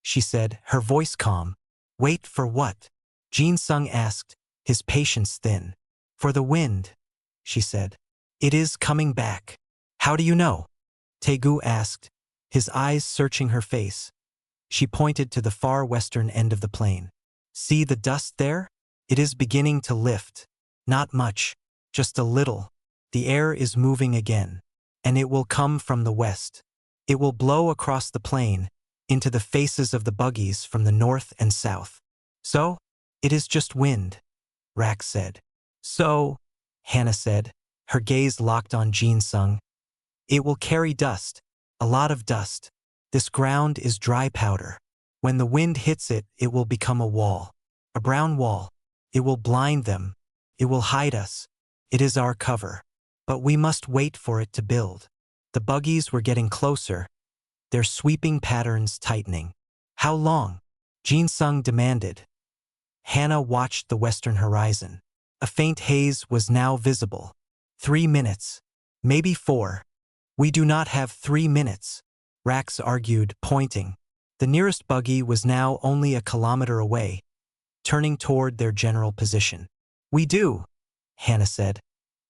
she said, her voice calm. "Wait for what?" Jin Sung asked, his patience thin. "For the wind," she said. "It is coming back." "How do you know?" Taegu asked, his eyes searching her face. She pointed to the far western end of the plain. "See the dust there? It is beginning to lift. Not much, just a little. The air is moving again, and it will come from the west. It will blow across the plain, into the faces of the buggies from the north and south." "So, it is just wind," Rax said. "So," Hannah said, her gaze locked on Jin Sung. "It will carry dust, a lot of dust. This ground is dry powder. When the wind hits it, it will become a wall. A brown wall. It will blind them. It will hide us. It is our cover. But we must wait for it to build." The buggies were getting closer, their sweeping patterns tightening. "How long?" Jin Sung demanded. Hannah watched the western horizon. A faint haze was now visible. 3 minutes. Maybe 4. "We do not have 3 minutes," Rax argued, pointing. The nearest buggy was now only a kilometer away, turning toward their general position. "We do," Hannah said,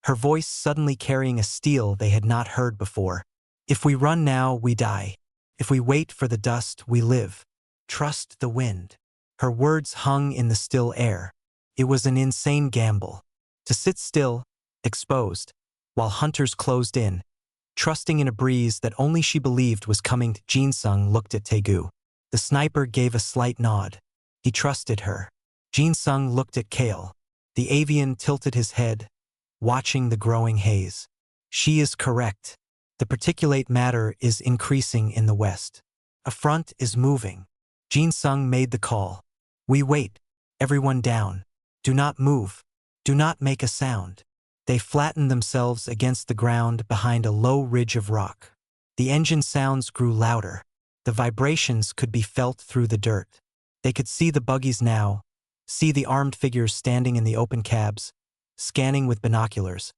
her voice suddenly carrying a steel they had not heard before. "If we run now, we die. If we wait for the dust, we live. Trust the wind." Her words hung in the still air. It was an insane gamble. To sit still, exposed, while hunters closed in, trusting in a breeze that only she believed was coming. Jin Sung looked at Taegu. The sniper gave a slight nod. He trusted her. Jin Sung looked at Kale. The avian tilted his head, watching the growing haze. She is correct. The particulate matter is increasing in the west. A front is moving. Jin Sung made the call. We wait. Everyone down. Do not move. Do not make a sound. They flattened themselves against the ground behind a low ridge of rock. The engine sounds grew louder. The vibrations could be felt through the dirt. They could see the buggies now, see the armed figures standing in the open cabs, scanning with binoculars.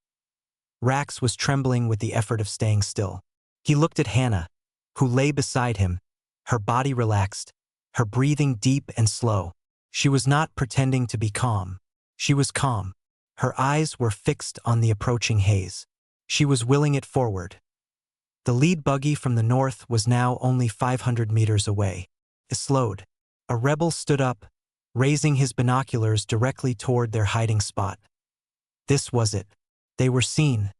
Rax was trembling with the effort of staying still. He looked at Hannah, who lay beside him, her body relaxed, her breathing deep and slow. She was not pretending to be calm. She was calm. Her eyes were fixed on the approaching haze. She was willing it forward. The lead buggy from the north was now only 500 meters away. It slowed. A rebel stood up, raising his binoculars directly toward their hiding spot. This was it. They were seen.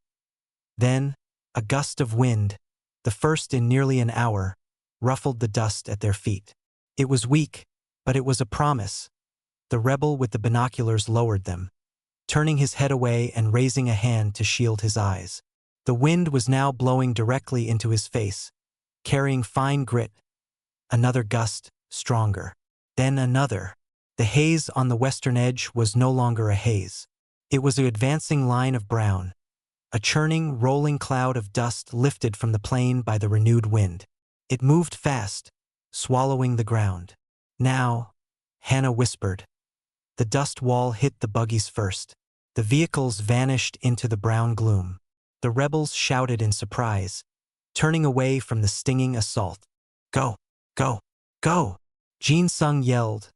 Then, a gust of wind, the first in nearly an hour, ruffled the dust at their feet. It was weak, but it was a promise. The rebel with the binoculars lowered them, turning his head away and raising a hand to shield his eyes. The wind was now blowing directly into his face, carrying fine grit. Another gust, stronger. Then another. The haze on the western edge was no longer a haze. It was an advancing line of brown. A churning, rolling cloud of dust lifted from the plain by the renewed wind. It moved fast, swallowing the ground. Now, Hannah whispered. The dust wall hit the buggies first. The vehicles vanished into the brown gloom. The rebels shouted in surprise, turning away from the stinging assault. Go, go, go! Jin Sung yelled.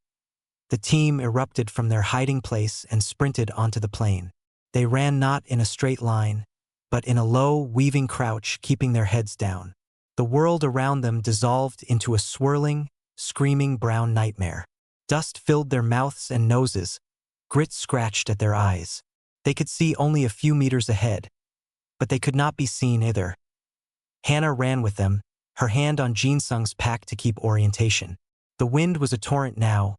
The team erupted from their hiding place and sprinted onto the plain. They ran not in a straight line, but in a low, weaving crouch, keeping their heads down. The world around them dissolved into a swirling, screaming brown nightmare. Dust filled their mouths and noses. Grit scratched at their eyes. They could see only a few meters ahead, but they could not be seen either. Hannah ran with them, her hand on Jin Sung's pack to keep orientation. The wind was a torrent now,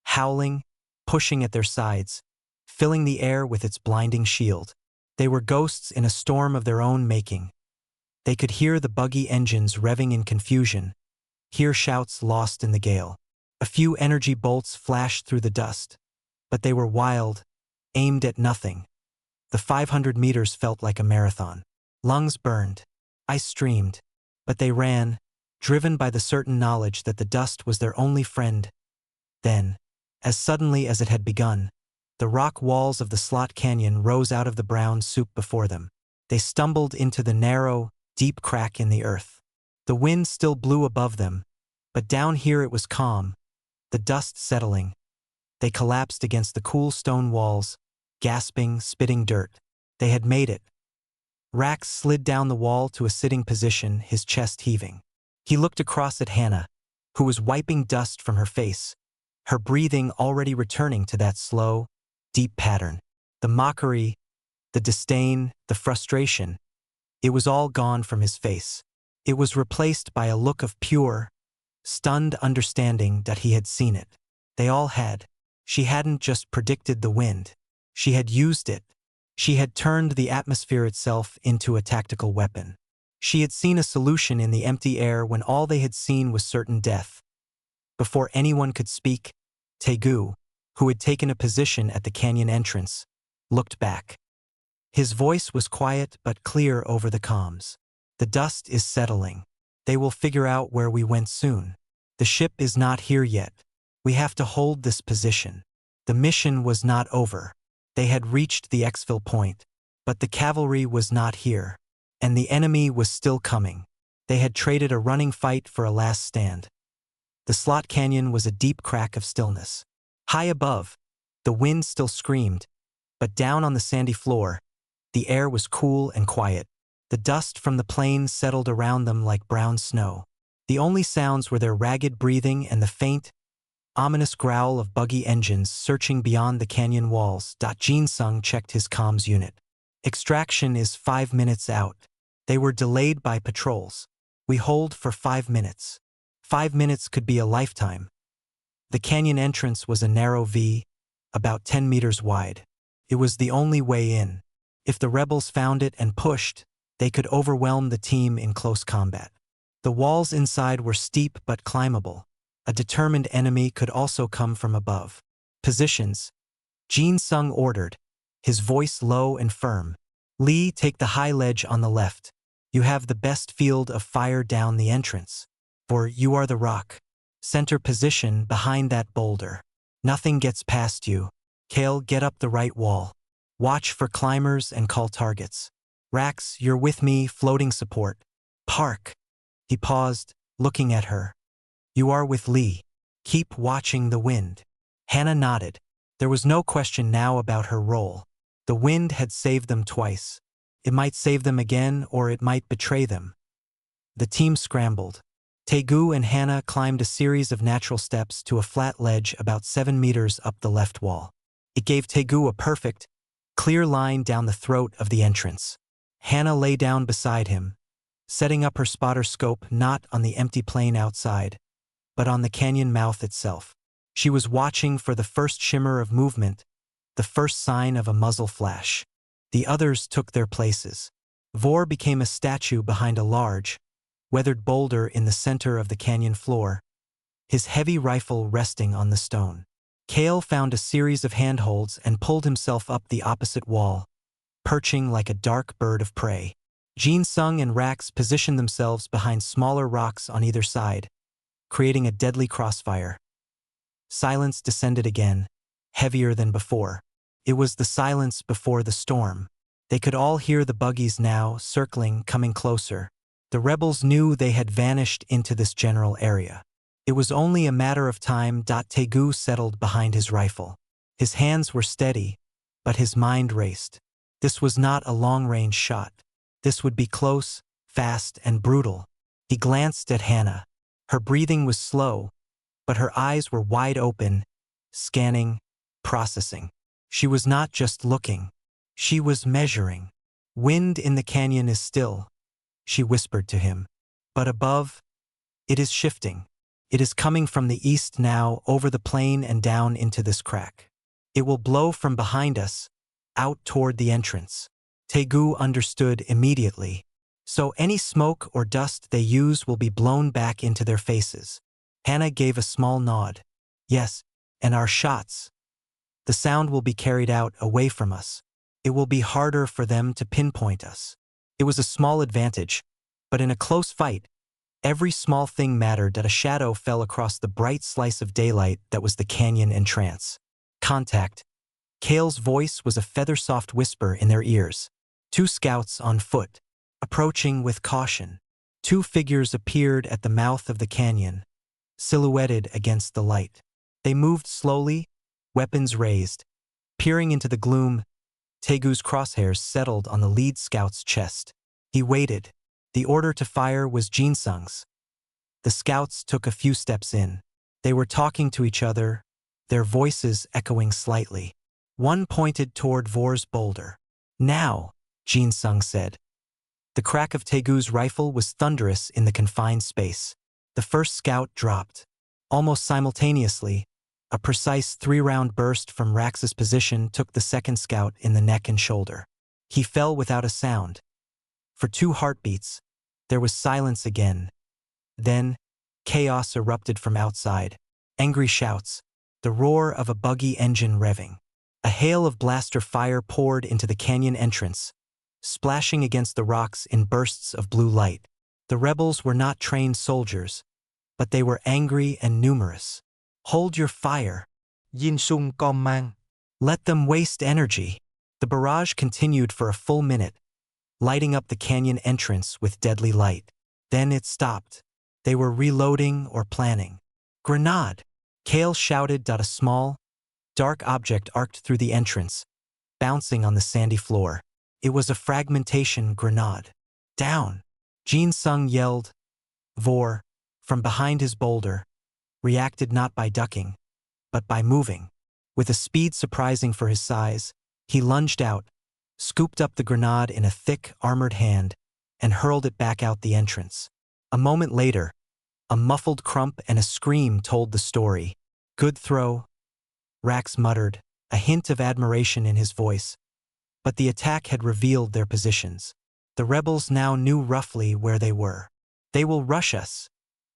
howling, pushing at their sides, filling the air with its blinding shield. They were ghosts in a storm of their own making. They could hear the buggy engines revving in confusion, hear shouts lost in the gale. A few energy bolts flashed through the dust, but they were wild, aimed at nothing. The 500 meters felt like a marathon. Lungs burned, ice streamed, but they ran, driven by the certain knowledge that the dust was their only friend. Then, as suddenly as it had begun, the rock walls of the slot canyon rose out of the brown soup before them. They stumbled into the narrow, deep crack in the earth. The wind still blew above them, but down here it was calm, the dust settling. They collapsed against the cool stone walls, gasping, spitting dirt. They had made it. Rax slid down the wall to a sitting position, his chest heaving. He looked across at Hannah, who was wiping dust from her face, her breathing already returning to that slow, deep pattern. The mockery, the disdain, the frustration, it was all gone from his face. It was replaced by a look of pure, stunned understanding that he had seen it. They all had. She hadn't just predicted the wind. She had used it. She had turned the atmosphere itself into a tactical weapon. She had seen a solution in the empty air when all they had seen was certain death. Before anyone could speak, Tegu, who had taken a position at the canyon entrance, looked back. His voice was quiet but clear over the comms. The dust is settling. They will figure out where we went soon. The ship is not here yet. We have to hold this position. The mission was not over. They had reached the exfil point, but the cavalry was not here, and the enemy was still coming. They had traded a running fight for a last stand. The slot canyon was a deep crack of stillness. High above, the wind still screamed, but down on the sandy floor, the air was cool and quiet. The dust from the plain settled around them like brown snow. The only sounds were their ragged breathing and the faint, ominous growl of buggy engines searching beyond the canyon walls. Jin Sung checked his comms unit. Extraction is 5 minutes out. They were delayed by patrols. We hold for 5 minutes. 5 minutes could be a lifetime. The canyon entrance was a narrow V, about 10 meters wide. It was the only way in. If the rebels found it and pushed, they could overwhelm the team in close combat. The walls inside were steep but climbable. A determined enemy could also come from above. Positions. Jin Sung ordered, his voice low and firm. Lee, take the high ledge on the left. You have the best field of fire down the entrance. For you are the rock. Center position behind that boulder. Nothing gets past you. Kale, get up the right wall. Watch for climbers and call targets. Rax, you're with me, floating support. Park. He paused, looking at her. You are with Lee. Keep watching the wind. Hannah nodded. There was no question now about her role. The wind had saved them twice. It might save them again, or it might betray them. The team scrambled. Taegu and Hannah climbed a series of natural steps to a flat ledge about 7 meters up the left wall. It gave Taegu a perfect, clear line down the throat of the entrance. Hannah lay down beside him, setting up her spotter scope not on the empty plain outside, but on the canyon mouth itself. She was watching for the first shimmer of movement, the first sign of a muzzle flash. The others took their places. Vor became a statue behind a large, weathered boulder in the center of the canyon floor, his heavy rifle resting on the stone. Kale found a series of handholds and pulled himself up the opposite wall, perching like a dark bird of prey. Jin Sung and Rax positioned themselves behind smaller rocks on either side, creating a deadly crossfire. Silence descended again, heavier than before. It was the silence before the storm. They could all hear the buggies now, circling, coming closer. The rebels knew they had vanished into this general area. It was only a matter of time. Taegu settled behind his rifle. His hands were steady, but his mind raced. This was not a long-range shot. This would be close, fast, and brutal. He glanced at Hannah. Her breathing was slow, but her eyes were wide open, scanning, processing. She was not just looking. She was measuring. Wind in the canyon is still, she whispered to him. But above, it is shifting. It is coming from the east now, over the plain and down into this crack. It will blow from behind us, out toward the entrance. Taegu understood immediately. So any smoke or dust they use will be blown back into their faces. Hannah gave a small nod. Yes, and our shots. The sound will be carried out away from us. It will be harder for them to pinpoint us. It was a small advantage, but in a close fight, every small thing mattered. That a shadow fell across the bright slice of daylight that was the canyon entrance. Contact. Kale's voice was a feather-soft whisper in their ears. 2 scouts on foot, approaching with caution. 2 figures appeared at the mouth of the canyon, silhouetted against the light. They moved slowly, weapons raised. Peering into the gloom, Taegu's crosshairs settled on the lead scout's chest. He waited. The order to fire was Jin Sung's. The scouts took a few steps in. They were talking to each other, their voices echoing slightly. One pointed toward Vor's boulder. Now, Jin Sung said. The crack of Taegu's rifle was thunderous in the confined space. The first scout dropped. Almost simultaneously, a precise 3-round burst from Rax's position took the second scout in the neck and shoulder. He fell without a sound. For 2 heartbeats, there was silence again. Then, chaos erupted from outside. Angry shouts, the roar of a buggy engine revving. A hail of blaster fire poured into the canyon entrance, splashing against the rocks in bursts of blue light. The rebels were not trained soldiers, but they were angry and numerous. Hold your fire. Jin Sung command. Let them waste energy. The barrage continued for a full minute, lighting up the canyon entrance with deadly light. Then it stopped. They were reloading or planning. Grenade! Kale shouted. A small, dark object arced through the entrance, bouncing on the sandy floor. It was a fragmentation grenade. Down! Jin Sung yelled. Vor, from behind his boulder, reacted not by ducking, but by moving. With a speed surprising for his size, he lunged out, scooped up the grenade in a thick, armored hand, and hurled it back out the entrance. A moment later, a muffled crump and a scream told the story. Good throw, Rax muttered, a hint of admiration in his voice, but the attack had revealed their positions. The rebels now knew roughly where they were. "They will rush us,"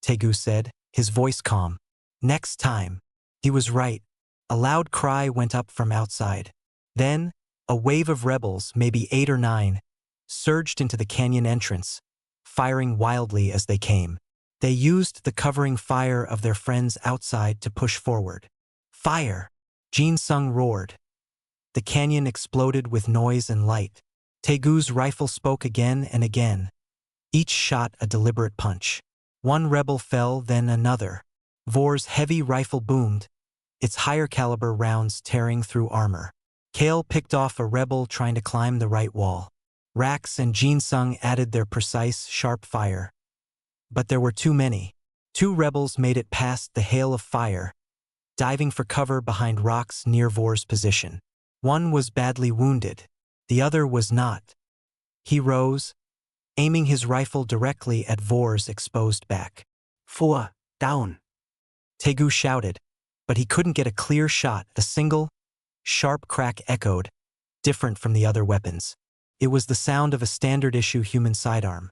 Tegu said, his voice calm. "Next time." He was right. A loud cry went up from outside. Then, a wave of rebels, maybe 8 or 9, surged into the canyon entrance, firing wildly as they came. They used the covering fire of their friends outside to push forward. "Fire!" Jin Sung roared. The canyon exploded with noise and light. Tegu's rifle spoke again and again, each shot a deliberate punch. One rebel fell, then another. Vor's heavy rifle boomed, its higher caliber rounds tearing through armor. Kale picked off a rebel trying to climb the right wall. Rax and Jin Sung added their precise, sharp fire. But there were too many. 2 rebels made it past the hail of fire, diving for cover behind rocks near Vor's position. One was badly wounded. The other was not. He rose, aiming his rifle directly at Vor's exposed back. "Four, down." Tegu shouted, but he couldn't get a clear shot. A single, sharp crack echoed, different from the other weapons. It was the sound of a standard-issue human sidearm.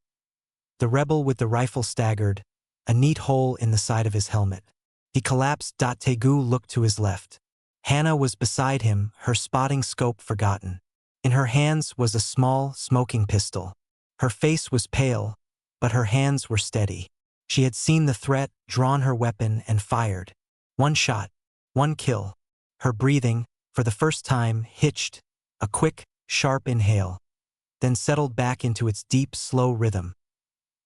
The rebel with the rifle staggered, a neat hole in the side of his helmet. He collapsed. Tegu looked to his left. Hannah was beside him, her spotting scope forgotten. In her hands was a small, smoking pistol. Her face was pale, but her hands were steady. She had seen the threat, drawn her weapon, and fired. 1 shot, 1 kill. Her breathing, for the first time, hitched, a quick, sharp inhale, then settled back into its deep, slow rhythm.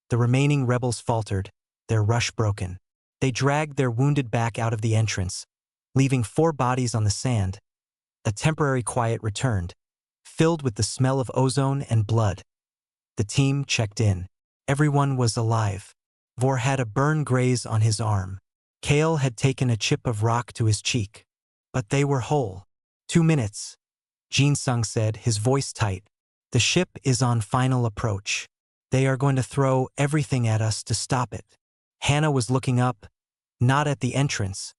The remaining rebels faltered, their rush broken. They dragged their wounded back out of the entrance, leaving 4 bodies on the sand. A temporary quiet returned, filled with the smell of ozone and blood. The team checked in. Everyone was alive. Vor had a burn graze on his arm. Kale had taken a chip of rock to his cheek. But they were whole. 2 minutes, Jin Sung said, his voice tight. "The ship is on final approach. They are going to throw everything at us to stop it." Hannah was looking up, not at the entrance,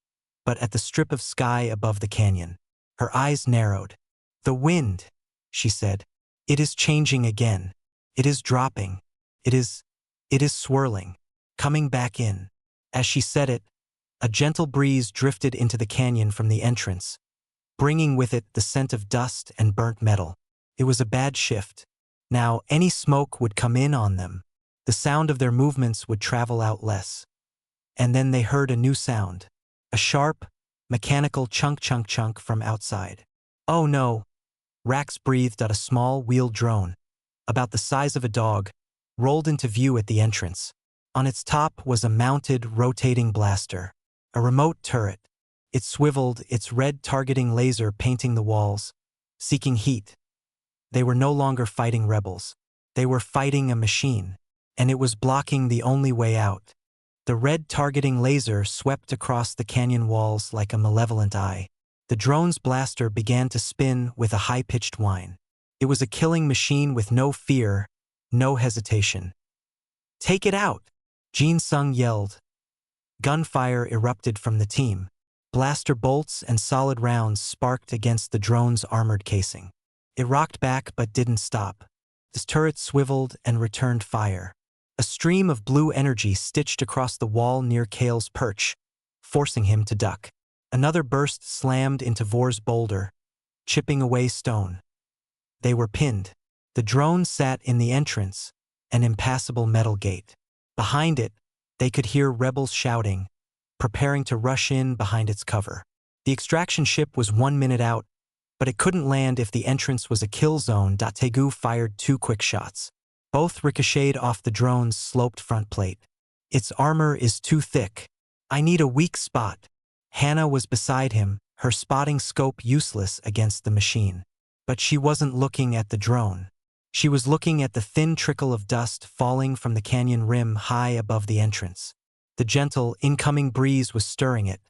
but at the strip of sky above the canyon. Her eyes narrowed. "The wind," she said. "It is changing again. It is dropping. It is swirling, coming back in." As she said it, a gentle breeze drifted into the canyon from the entrance, bringing with it the scent of dust and burnt metal. It was a bad shift. Now any smoke would come in on them. The sound of their movements would travel out less. And then they heard a new sound. A sharp, mechanical chunk from outside. "Oh no!" Rax breathed out. A small wheeled drone, about the size of a dog, rolled into view at the entrance. On its top was a mounted, rotating blaster. A remote turret. It swiveled, its red targeting laser painting the walls, seeking heat. They were no longer fighting rebels. They were fighting a machine, and it was blocking the only way out. The red targeting laser swept across the canyon walls like a malevolent eye. The drone's blaster began to spin with a high-pitched whine. It was a killing machine with no fear, no hesitation. "Take it out!" Jin Sung yelled. Gunfire erupted from the team. Blaster bolts and solid rounds sparked against the drone's armored casing. It rocked back but didn't stop. The turret swiveled and returned fire. A stream of blue energy stitched across the wall near Kale's perch, forcing him to duck. Another burst slammed into Vor's boulder, chipping away stone. They were pinned. The drone sat in the entrance, an impassable metal gate. Behind it, they could hear rebels shouting, preparing to rush in behind its cover. The extraction ship was 1 minute out, but it couldn't land if the entrance was a kill zone. Tegu fired 2 quick shots. Both ricocheted off the drone's sloped front plate. "Its armor is too thick. I need a weak spot." Hannah was beside him, her spotting scope useless against the machine. But she wasn't looking at the drone. She was looking at the thin trickle of dust falling from the canyon rim high above the entrance. The gentle, incoming breeze was stirring it.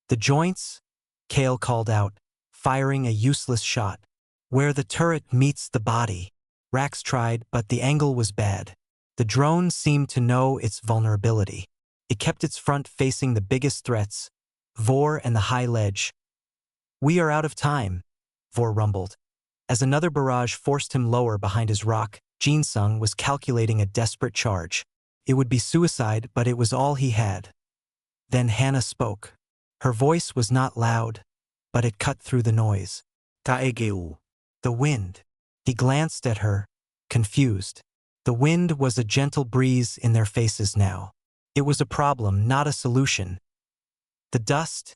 "The joints?" Kale called out, firing a useless shot. "Where the turret meets the body." Rax tried, but the angle was bad. The drone seemed to know its vulnerability. It kept its front facing the biggest threats, Vor and the high ledge. We are out of time, Vor rumbled. As another barrage forced him lower behind his rock, Jin-sung was calculating a desperate charge. It would be suicide, but it was all he had. Then Hannah spoke. Her voice was not loud, but it cut through the noise. Taegeu. The wind. He glanced at her, confused. The wind was a gentle breeze in their faces now. It was a problem, not a solution. The dust,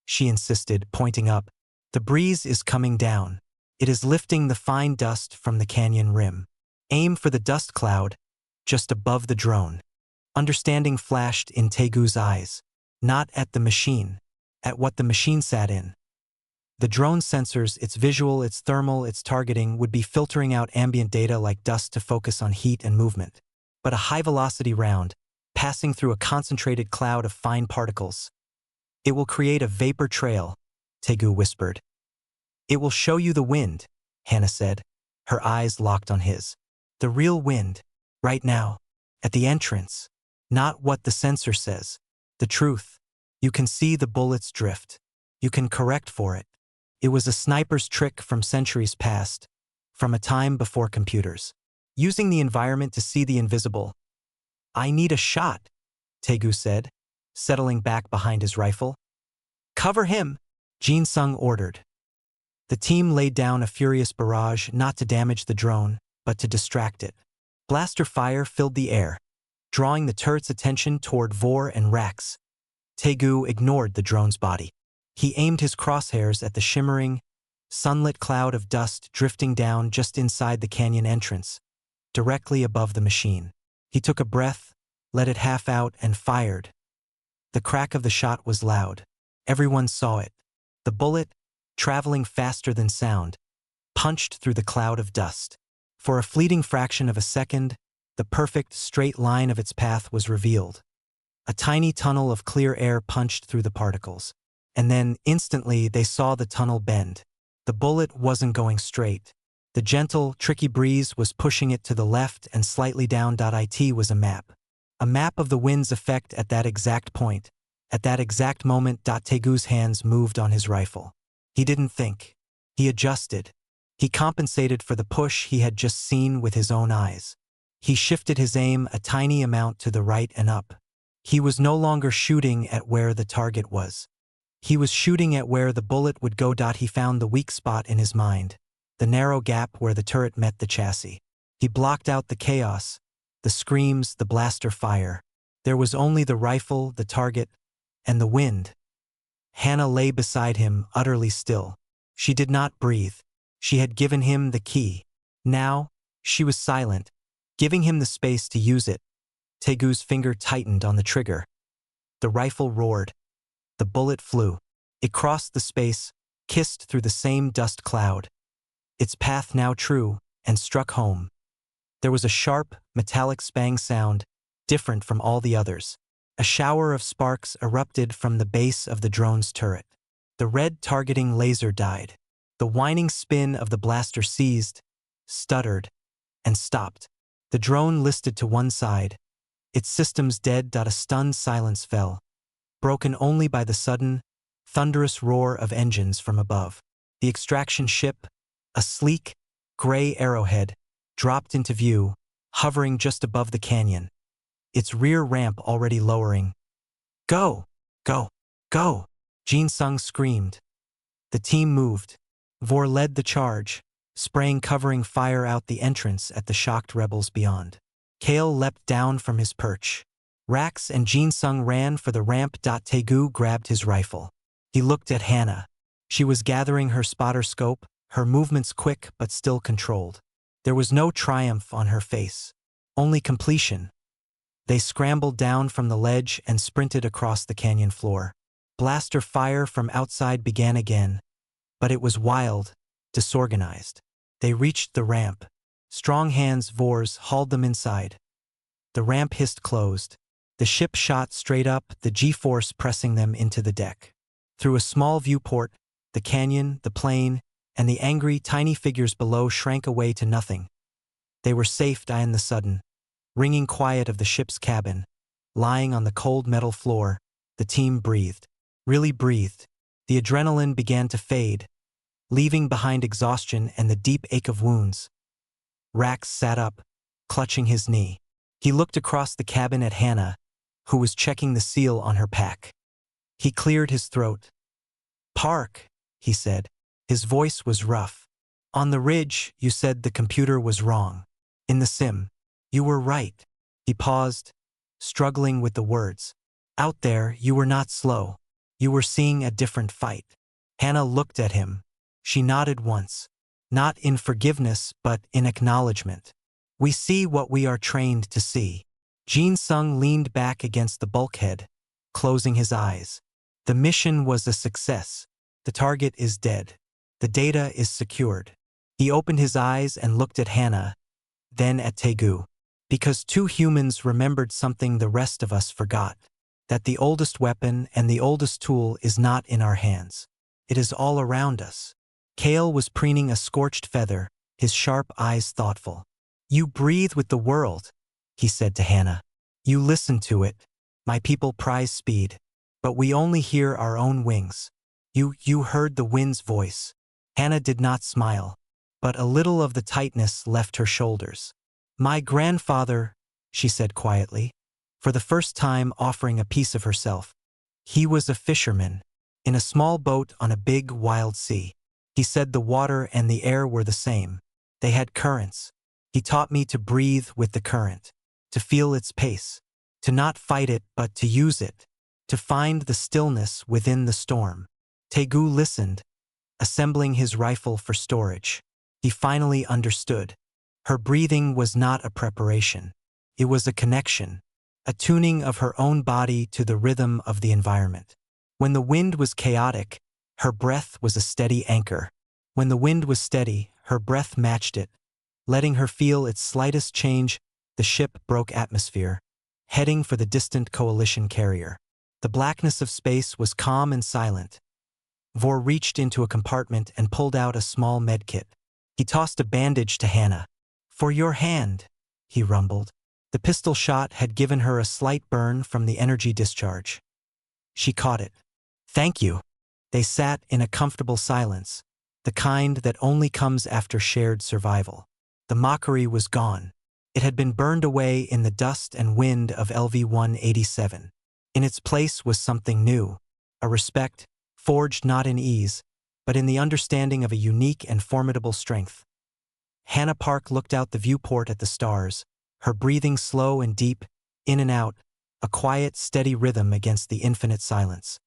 she insisted, pointing up. The breeze is coming down. It is lifting the fine dust from the canyon rim. Aim for the dust cloud, just above the drone. Understanding flashed in Taegu's eyes. Not at the machine, at what the machine sat in. The drone sensors, its visual, its thermal, its targeting, would be filtering out ambient data like dust to focus on heat and movement. But a high-velocity round, passing through a concentrated cloud of fine particles. It will create a vapor trail, Taegu whispered. It will show you the wind, Hannah said, her eyes locked on his. The real wind, right now, at the entrance. Not what the sensor says. The truth. You can see the bullets drift. You can correct for it. It was a sniper's trick from centuries past, from a time before computers. Using the environment to see the invisible. I need a shot, Taegu said, settling back behind his rifle. Cover him, Jin-sung ordered. The team laid down a furious barrage not to damage the drone, but to distract it. Blaster fire filled the air, drawing the turret's attention toward Vor and Rax. Taegu ignored the drone's body. He aimed his crosshairs at the shimmering, sunlit cloud of dust drifting down just inside the canyon entrance, directly above the machine. He took a breath, let it half out, and fired. The crack of the shot was loud. Everyone saw it. The bullet, traveling faster than sound, punched through the cloud of dust. For a fleeting fraction of a second, the perfect straight line of its path was revealed. A tiny tunnel of clear air punched through the particles. And then, instantly, they saw the tunnel bend. The bullet wasn't going straight. The gentle, tricky breeze was pushing it to the left, and slightly down. It was a map. A map of the wind's effect at that exact point. At that exact moment. Taegu's hands moved on his rifle. He didn't think. He adjusted. He compensated for the push he had just seen with his own eyes. He shifted his aim a tiny amount to the right and up. He was no longer shooting at where the target was. He was shooting at where the bullet would go. He found the weak spot in his mind, the narrow gap where the turret met the chassis. He blocked out the chaos, the screams, the blaster fire. There was only the rifle, the target, and the wind. Hannah lay beside him, utterly still. She did not breathe. She had given him the key. Now, she was silent, giving him the space to use it. Taegu's finger tightened on the trigger. The rifle roared. The bullet flew. It crossed the space, kissed through the same dust cloud. Its path now true, and struck home. There was a sharp, metallic spang sound, different from all the others. A shower of sparks erupted from the base of the drone's turret. The red targeting laser died. The whining spin of the blaster ceased, stuttered, and stopped. The drone listed to one side, its systems dead. A stunned silence fell, broken only by the sudden, thunderous roar of engines from above. The extraction ship, a sleek, gray arrowhead, dropped into view, hovering just above the canyon, its rear ramp already lowering. Go! Go! Go! Jin-sung screamed. The team moved. Vor led the charge, spraying covering fire out the entrance at the shocked rebels beyond. Kale leapt down from his perch. Rax and Jin-sung ran for the ramp. Taegu grabbed his rifle. He looked at Hannah. She was gathering her spotter scope, her movements quick but still controlled. There was no triumph on her face, only completion. They scrambled down from the ledge and sprinted across the canyon floor. Blaster fire from outside began again, but it was wild, disorganized. They reached the ramp. Strong hands Vor's hauled them inside. The ramp hissed closed. The ship shot straight up, the G-force pressing them into the deck. Through a small viewport, the canyon, the plane, and the angry, tiny figures below shrank away to nothing. They were safe in the sudden, ringing quiet of the ship's cabin. Lying on the cold metal floor, the team breathed. Really breathed. The adrenaline began to fade, leaving behind exhaustion and the deep ache of wounds. Rax sat up, clutching his knee. He looked across the cabin at Hannah, who was checking the seal on her pack. He cleared his throat. "Park," he said. His voice was rough. "On the ridge, you said the computer was wrong. In the sim, you were right." He paused, struggling with the words. "Out there, you were not slow. You were seeing a different fight." Hannah looked at him. She nodded once, not in forgiveness but in acknowledgement. "We see what we are trained to see." Jin Sung leaned back against the bulkhead, closing his eyes. "The mission was a success. The target is dead. The data is secured." He opened his eyes and looked at Hannah, then at Taegu. "Because two humans remembered something the rest of us forgot. That the oldest weapon and the oldest tool is not in our hands. It is all around us." Kale was preening a scorched feather, his sharp eyes thoughtful. "You breathe with the world," he said to Hannah. "You listen to it. My people prize speed, but we only hear our own wings. You heard the wind's voice." Hannah did not smile, but a little of the tightness left her shoulders. "My grandfather," she said quietly, for the first time offering a piece of herself. "He was a fisherman, in a small boat on a big, wild sea. He said the water and the air were the same. They had currents. He taught me to breathe with the current, to feel its pace, to not fight it but to use it, to find the stillness within the storm." Taegu listened, assembling his rifle for storage. He finally understood. Her breathing was not a preparation. It was a connection, a tuning of her own body to the rhythm of the environment. When the wind was chaotic, her breath was a steady anchor. When the wind was steady, her breath matched it. Letting her feel its slightest change, the ship broke atmosphere, heading for the distant coalition carrier. The blackness of space was calm and silent. Vor reached into a compartment and pulled out a small medkit. He tossed a bandage to Hannah. "For your hand," he rumbled. The pistol shot had given her a slight burn from the energy discharge. She caught it. "Thank you." They sat in a comfortable silence, the kind that only comes after shared survival. The mockery was gone. It had been burned away in the dust and wind of LV-187. In its place was something new, a respect, forged not in ease, but in the understanding of a unique and formidable strength. Hannah Park looked out the viewport at the stars, her breathing slow and deep, in and out, a quiet, steady rhythm against the infinite silence.